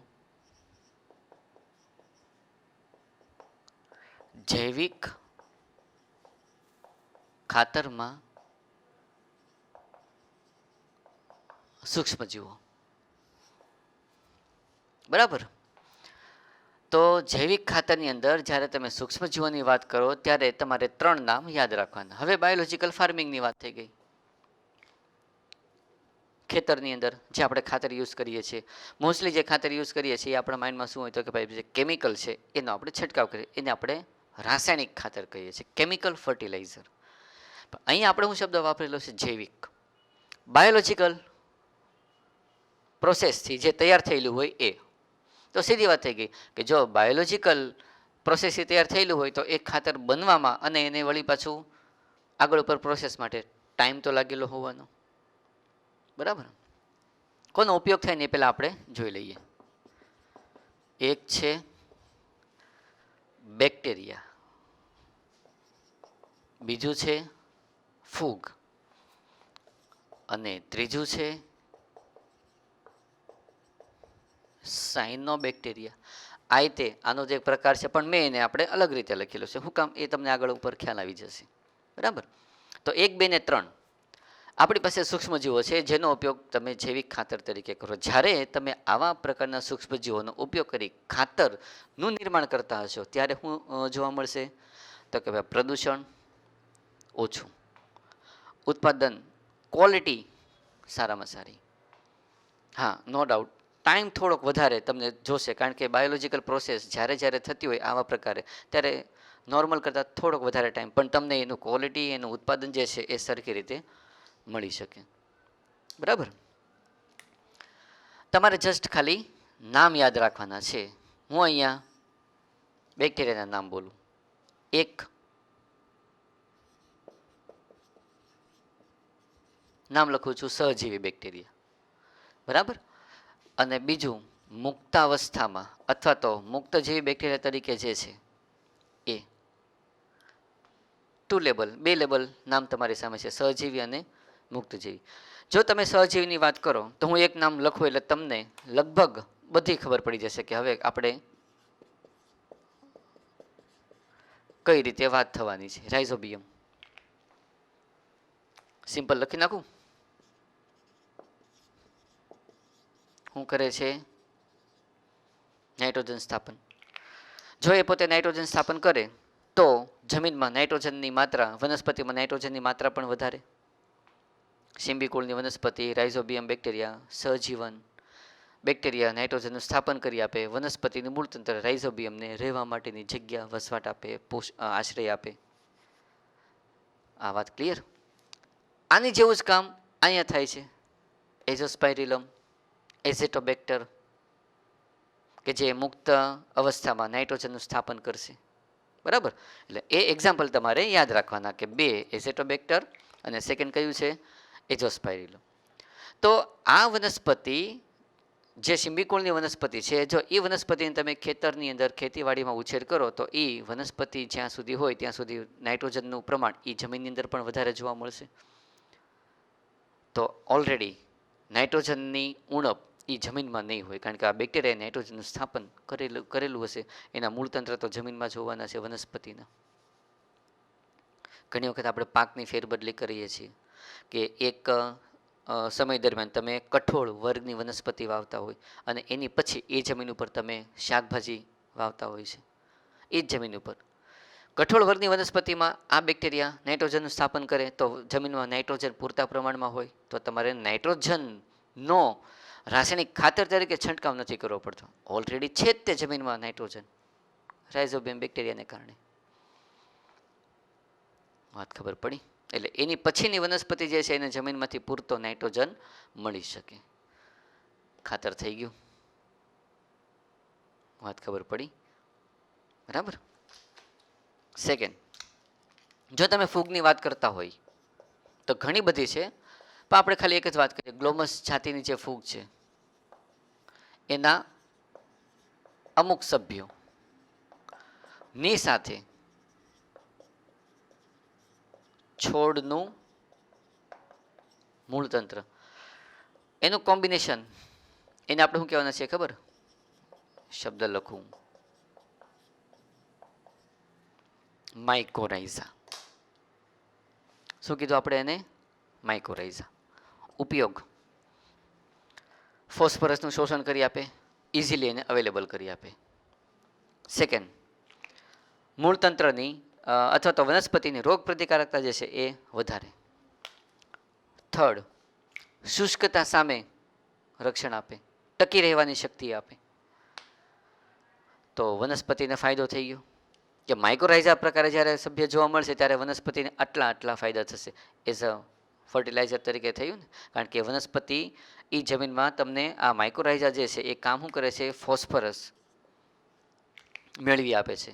જૈવિક ખાતરમાં સૂક્ષ્મજીવો. બરાબર. તો જૈવિક ખાતરની અંદર જ્યારે તમે સૂક્ષ્મજીવોની વાત કરો ત્યારે તમારે 3 નામ યાદ રાખવાના. હવે બાયોલોજિકલ ફાર્મિંગની વાત થઈ ગઈ. ખેતરની અંદર જે આપણે ખાતર યુઝ કરીએ છીએ, મોસ્ટલી જે ખાતર યુઝ કરીએ છીએ એ આપણા માઇન્ડમાં શું હોય તો કે ભાઈ જે કેમિકલ છે એનો આપણે છંટકાવ કરીએ, એને આપણે રાસાયણિક ખાતર કહીએ છીએ, કેમિકલ ફર્ટિલાઇઝર. અહીંયા આપણે શું શબ્દ વાપરેલો છે? જૈવિક. બાયોલોજિકલ પ્રોસેસથી જે તૈયાર થયેલું હોય એ. તો સીધી વાત થઈ ગઈ કે જો બાયોલોજિકલ પ્રોસેસથી તૈયાર થયેલું હોય તો એ ખાતર બનવામાં અને એને વળી પાછું આગળ ઉપર પ્રોસેસ માટે ટાઈમ તો લાગેલો હોવાનો. બરાબર. કોનો ઉપયોગ થાય ને એ પહેલાં આપણે જોઈ લઈએ. એક છે બેક્ટેરિયા, બીજું છે ફૂગ, અને ત્રીજું છે સાયનોબેક્ટેરિયા. આ તે આનો જે પ્રકાર છે પણ મેં એને આપણે અલગ રીતે લખેલું છે. શું કામ? એ તમને આગળ ઉપર ખ્યાલ આવી જશે. બરાબર. તો 1, 2 ને 3 આપણી પાસે સૂક્ષ્મજીવો છે જેનો ઉપયોગ તમે જૈવિક ખાતર તરીકે કરો. જ્યારે તમે આવા પ્રકારના સૂક્ષ્મજીવોનો ઉપયોગ કરી ખાતરનું નિર્માણ કરતા હશો ત્યારે શું જોવા મળશે તો કે ભાઈ પ્રદૂષણ ઓછું, ઉત્પાદન ક્વોલિટી સારામાં સારી. હા, નો ડાઉટ ટાઈમ થોડોક વધારે તમને જોશે, કારણ કે બાયોલોજિકલ પ્રોસેસ જ્યારે જ્યારે થતી હોય આવા પ્રકારે ત્યારે નોર્મલ કરતાં થોડોક વધારે ટાઈમ, પણ તમને એનું ક્વોલિટી, એનું ઉત્પાદન જે છે એ સરખી રીતે મળી શકે. બરાબર. તમારે જસ્ટ ખાલી નામ યાદ રાખવાના છે. હું અહીંયા બેક્ટેરિયાના નામ બોલું. એક નામ લખું છું સહજીવી બેક્ટેરિયા. બરાબર. અને બીજું મુક્તાવસ્થામાં અથવા તો મુક્તજીવી બેક્ટેરિયા તરીકે જે છે એ. 2 લેબલ, 2 લેબલ નામ તમારી સામે છે, સહજીવી અને મુક્તજીવી. જો તમે સહજીવીની વાત કરો તો હું એક નામ લખું એટલે તમને લગભગ બધી ખબર પડી જશે કે હવે આપણે કઈ રીતે વાત થવાની છે. રાઇઝોબિયમ. સિમ્પલ લખી નાખું. શું કરે છે? નાઇટ્રોજન સ્થાપન. જો એ પોતે નાઇટ્રોજન સ્થાપન કરે તો જમીનમાં નાઇટ્રોજનની માત્રા, વનસ્પતિમાં નાઇટ્રોજનની માત્રા પણ વધારે. સિમ્બિકુળની વનસ્પતિ, રાઇઝોબિયમ બેક્ટેરિયા, સહજીવન બેક્ટેરિયા નાઇટ્રોજનનું સ્થાપન કરી આપે. વનસ્પતિનું મૂળતંત્ર રાઇઝોબિયમને રહેવા માટેની જગ્યા, વસવાટ આપે, આશ્રય આપે. આ વાત ક્લિયર? આની જેવું જ કામ અહીંયા થાય છે. એઝોસ્પાયરિલમ, એઝેટોબેક્ટર કે જે મુક્ત અવસ્થામાં નાઇટ્રોજનનું સ્થાપન કરશે. બરાબર. એટલે એ એક્ઝામ્પલ તમારે યાદ રાખવાના કે 2 એઝેટોબેક્ટર અને સેકન્ડ કયું છે? એઝોસ્પાયરિલમ. તો આ વનસ્પતિ જે સિમ્બિકુળની વનસ્પતિ છે, જો એ વનસ્પતિને તમે ખેતરની અંદર ખેતીવાડીમાં ઉછેર કરો તો એ વનસ્પતિ જ્યાં સુધી હોય ત્યાં સુધી નાઇટ્રોજનનું પ્રમાણ એ જમીનની અંદર પણ વધારે જોવા મળશે. તો ઓલરેડી નાઇટ્રોજનની ઉણપ એ જમીનમાં નહીં હોય, કારણ કે આ બેક્ટેરિયાએ નાઇટ્રોજનનું સ્થાપન કરેલું હશે. એના મૂળતંત્ર તો જમીનમાં જોવાના છે વનસ્પતિના. ઘણી વખત આપણે પાકની ફેરબદલી કરીએ છીએ કે એક સમય દરમિયાન તમે કઠોળ વર્ગની વનસ્પતિ વાવતા હોય અને એની પછી એ જમીન ઉપર તમે શાકભાજી વાવતા હોય છે. એ જ જમીન ઉપર કઠોળ વર્ગની વનસ્પતિમાં આ બેક્ટેરિયા નાઇટ્રોજનનું સ્થાપન કરે તો જમીનમાં નાઇટ્રોજન પૂરતા પ્રમાણમાં હોય તો તમારે નાઇટ્રોજનનો રાસાયણિક ખાતર તરીકે છંટકાવ નથી કરવો પડતો. ઓલરેડી છે જ તે જમીનમાં નાઇટ્રોજન રાઇઝોબિયમ બેક્ટેરિયાને કારણે. વાત ખબર પડી? એટલે એની પછીની વનસ્પતિ જે છે એને જમીનમાંથી પૂરતો નાઇટ્રોજન મળી શકે. ખાતર થઈ ગયું. વાત ખબર પડી? બરાબર. સેકન્ડ, જો તમે ફૂગની વાત કરતા હોય તો ઘણી બધી છે, પણ આપણે ખાલી એક જ વાત કરીએ. ગ્લોમસ જાતિની જે ફૂગ છે એના અમુક સભ્યો ની સાથે છોડનું મૂળતંત્ર એનું કોમ્બિનેશન, એને આપણે શું કહેવાના છે ખબર? શબ્દ લખું, માઇકોરાઇઝા. શું કીધું આપણે એને? માઇકોરાઇઝા. ઉપયોગ, ફોસ્ફરસનું શોષણ કરી આપે, ઇઝીલી એને અવેલેબલ કરી આપે. સેકન્ડ, મૂળતંત્રની અથવા તો વનસ્પતિની રોગ પ્રતિકારકતા જે છે એ વધારે. થર્ડ, શુષ્કતા સામે રક્ષણ આપે, ટકી રહેવાની શક્તિ આપે. તો વનસ્પતિને ફાયદો થઈ ગયો કે માઇક્રોરાઇઝા પ્રકારે જ્યારે સભ્ય જોવા મળશે ત્યારે વનસ્પતિને આટલા ફાયદા થશે. એઝ અ ફર્ટિલાઇઝર તરીકે થયું ને, કારણ કે વનસ્પતિ એ જમીનમાં તમને આ માઇક્રોરાઇઝા જે છે એ કામ શું કરે છે? ફોસ્ફરસ મેળવી આપે છે.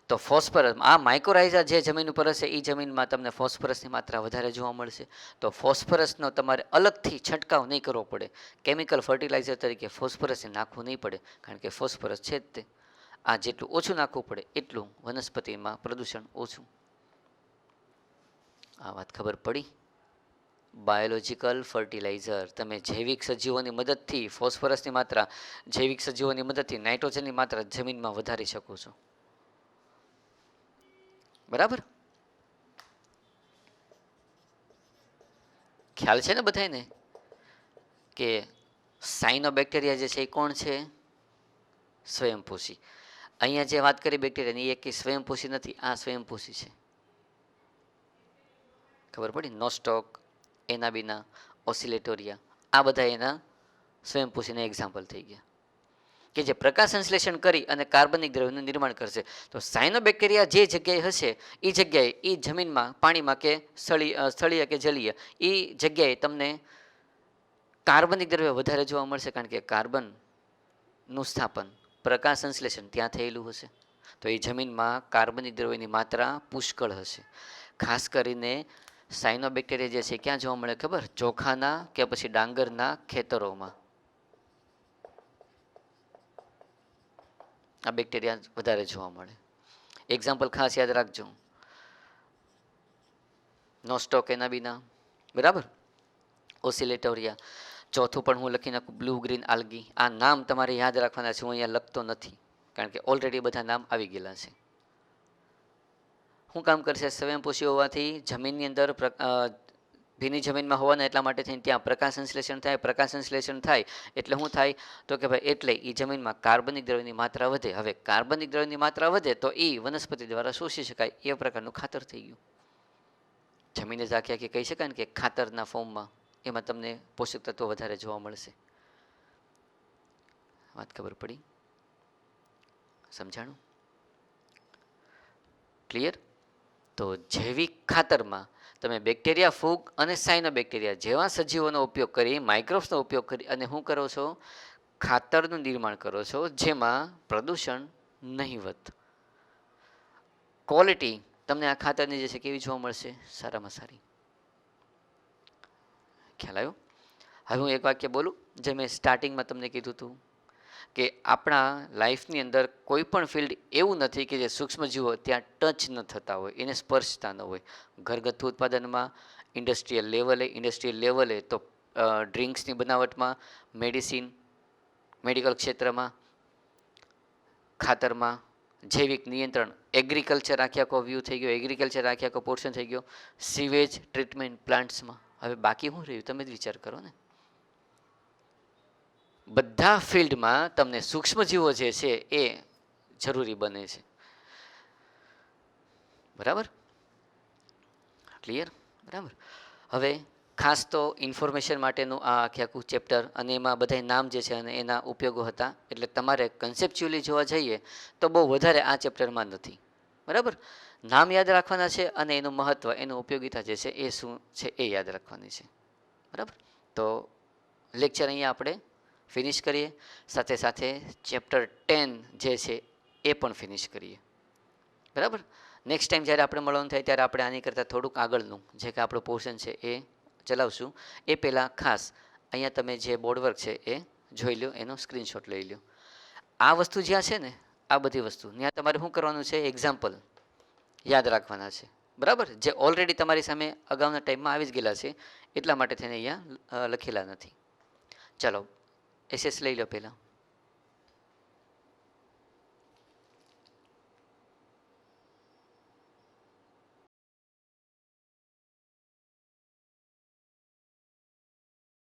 તો ફોસ્ફરસ, આ માઇક્રોરાઇઝા જે જમીન ઉપર હશે એ જમીનમાં તમને ફોસ્ફરસની માત્રા વધારે જોવા મળશે. તો ફોસ્ફરસનો તમારે અલગથી છંટકાવ નહીં કરવો પડે, કેમિકલ ફર્ટિલાઇઝર તરીકે ફોસ્ફરસને નાખવું નહીં પડે, કારણ કે ફોસ્ફરસ છે જ તે. આ જેટલું ઓછું નાખવું પડે એટલું વનસ્પતિમાં પ્રદૂષણ ઓછું. આ વાત ખબર પડી? બાયોલોજિકલ ફર્ટિલાઇઝર, તમે જૈવિક સજીવોની મદદથી ફોસ્ફરસની માત્રા, જૈવિક સજીવોની મદદથી નાઇટ્રોજનની માત્રા જમીનમાં વધારી શકો છો. બરાબર? ખ્યાલ છે ને બધાને કે સાયનોબેક્ટેરિયા જે છે એ કોણ છે? સ્વયંપોષી. અહીંયા જે વાત કરી બેક્ટેરિયાની એ કે સ્વયંપોષી નથી, આ સ્વયંપોષી છે. ખબર પડી? નોસ્ટોક, એનાબીના, ઓસિલેટોરિયા, આ બધા એના સ્વયંપોષીના એક્ઝામ્પલ થઈ ગયા કે જે પ્રકાશ સંશ્લેષણ કરી અને કાર્બનિક દ્રવ્યનું નિર્માણ કરશે. તો સાયનોબેક્ટેરિયા જે જગ્યાએ હશે એ જગ્યાએ, એ જમીનમાં, પાણીમાં કે સ્થળીય કે જલીય, એ જગ્યાએ તમને કાર્બનિક દ્રવ્ય વધારે જોવા મળશે, કારણ કે કાર્બનનું સ્થાપન, પ્રકાશ સંશ્લેષણ ત્યાં થયેલું હશે. તો એ જમીનમાં કાર્બનિક દ્રવ્યની માત્રા પુષ્કળ હશે. ખાસ કરીને સાયનોબેક્ટેરિયા જે છે ક્યાં જોવા મળે ખબર? ચોખાના કે પછી ડાંગરના ખેતરોમાં આ બેક્ટેરિયા વધારે જોવા મળે. એક્ઝામ્પલ ખાસ યાદ રાખજો, નોસ્ટોક એનાબીના, બરાબર, ઓસિલેટોરિયા. ચોથું પણ હું લખી નાખું, બ્લુ ગ્રીન આલ્ગી. આ નામ તમારે યાદ રાખવાના છે, હું અહીંયા લખતો નથી કારણ કે ઓલરેડી બધા નામ આવી ગયેલા છે. શું કામ કરશે? સ્વયંપોષી હોવાથી જમીનની અંદર ભીની જમીનમાં હોવાના એટલા માટે થઈને ત્યાં પ્રકાશ સંશ્લેષણ થાય. પ્રકાશ સંશ્લેષણ થાય એટલે શું થાય? તો કે ભાઈ એટલે એ જમીનમાં કાર્બનિક દ્રવ્યની માત્રા વધે. હવે કાર્બનિક દ્રવ્યની માત્રા વધે તો એ વનસ્પતિ દ્વારા શોષી શકાય, એ પ્રકારનું ખાતર થઈ ગયું. જમીને જ આખી કહી શકાય ને કે ખાતરના ફોર્મમાં, એમાં તમને પોષક તત્વો વધારે જોવા મળશે. વાત ખબર પડી? સમજાણું? ક્લિયર? તો જૈવિક ખાતરમાં તમે બેક્ટેરિયા, ફૂગ અને સાયનોબેક્ટેરિયા જેવા સજીવોનો ઉપયોગ કરી, માઇક્રોબ્સનો ઉપયોગ કરી અને શું કરો છો? ખાતરનું નિર્માણ કરો છો, જેમાં પ્રદૂષણ નહીવત. ક્વોલિટી તમને આ ખાતરની જે છે કેવી જોવા મળશે? સારામાં સારી. ખ્યાલ આવ્યો? હવે હું એક વાક્ય બોલું જે મેં સ્ટાર્ટિંગમાં તમને કીધું હતું કે આપણા લાઈફની અંદર કોઈ પણ ફિલ્ડ એવું નથી કે જે સૂક્ષ્મજીવો ત્યાં ટચ ન થતા હોય, એને સ્પર્શતા ન હોય. ઘરગથ્થુ ઉત્પાદનમાં, ઇન્ડસ્ટ્રીયલ લેવલે તો ડ્રિંક્સની બનાવટમાં, મેડિકલ ક્ષેત્રમાં, ખાતરમાં, જૈવિક નિયંત્રણ, એગ્રીકલ્ચર આખે આખો વ્યૂ થઈ ગયો, એગ્રીકલ્ચર આખે આખો પોર્શન થઈ ગયો, સીવેજ ટ્રીટમેન્ટ પ્લાન્ટ્સમાં. હવે બાકી શું રહ્યું? તમે જ વિચાર કરો ને. બધા ફિલ્ડમાં તમને સૂક્ષ્મજીવો જે છે એ જરૂરી બને છે. બરાબર? ક્લિયર? બરાબર. હવે ખાસ તો ઇન્ફોર્મેશન માટેનું આ આખું ચેપ્ટર અને એમાં બધા નામ જે છે અને એના ઉપયોગો હતા, એટલે તમારે કન્સેપ્ચ્યુઅલી જોવા જઈએ તો બહુ વધારે આ ચેપ્ટરમાં નથી. બરાબર? નામ યાદ રાખવાના છે અને એનું મહત્ત્વ, એનું ઉપયોગિતા જે છે એ શું છે એ યાદ રાખવાની છે. બરાબર? તો લેક્ચર અહીંયા આપણે ફિનિશ કરીએ, સાથે સાથે ચેપ્ટર 10 જે છે એ પણ ફિનિશ કરીએ. બરાબર? નેક્સ્ટ ટાઈમ જ્યારે આપણે મળવાનું થાય ત્યારે આપણે આની કરતાં થોડુંક આગળનું જે કે આપણું પોર્શન છે એ ચલાવશું. એ પહેલાં ખાસ અહીંયા તમે જે બોર્ડવર્ક છે એ જોઈ લો, એનો સ્ક્રીનશોટ લઈ લો. આ વસ્તુ જ્યાં છે ને, આ બધી વસ્તુ ત્યાં તમારે શું કરવાનું છે? એક્ઝામ્પલ યાદ રાખવાના છે. બરાબર? જે ઓલરેડી તમારી સામે અગાઉના ટાઈમમાં આવી જ ગયેલા છે, એટલા માટે થઈને અહીંયા લખેલા નથી. ચલો એસએસ લઈ લો પહેલાં.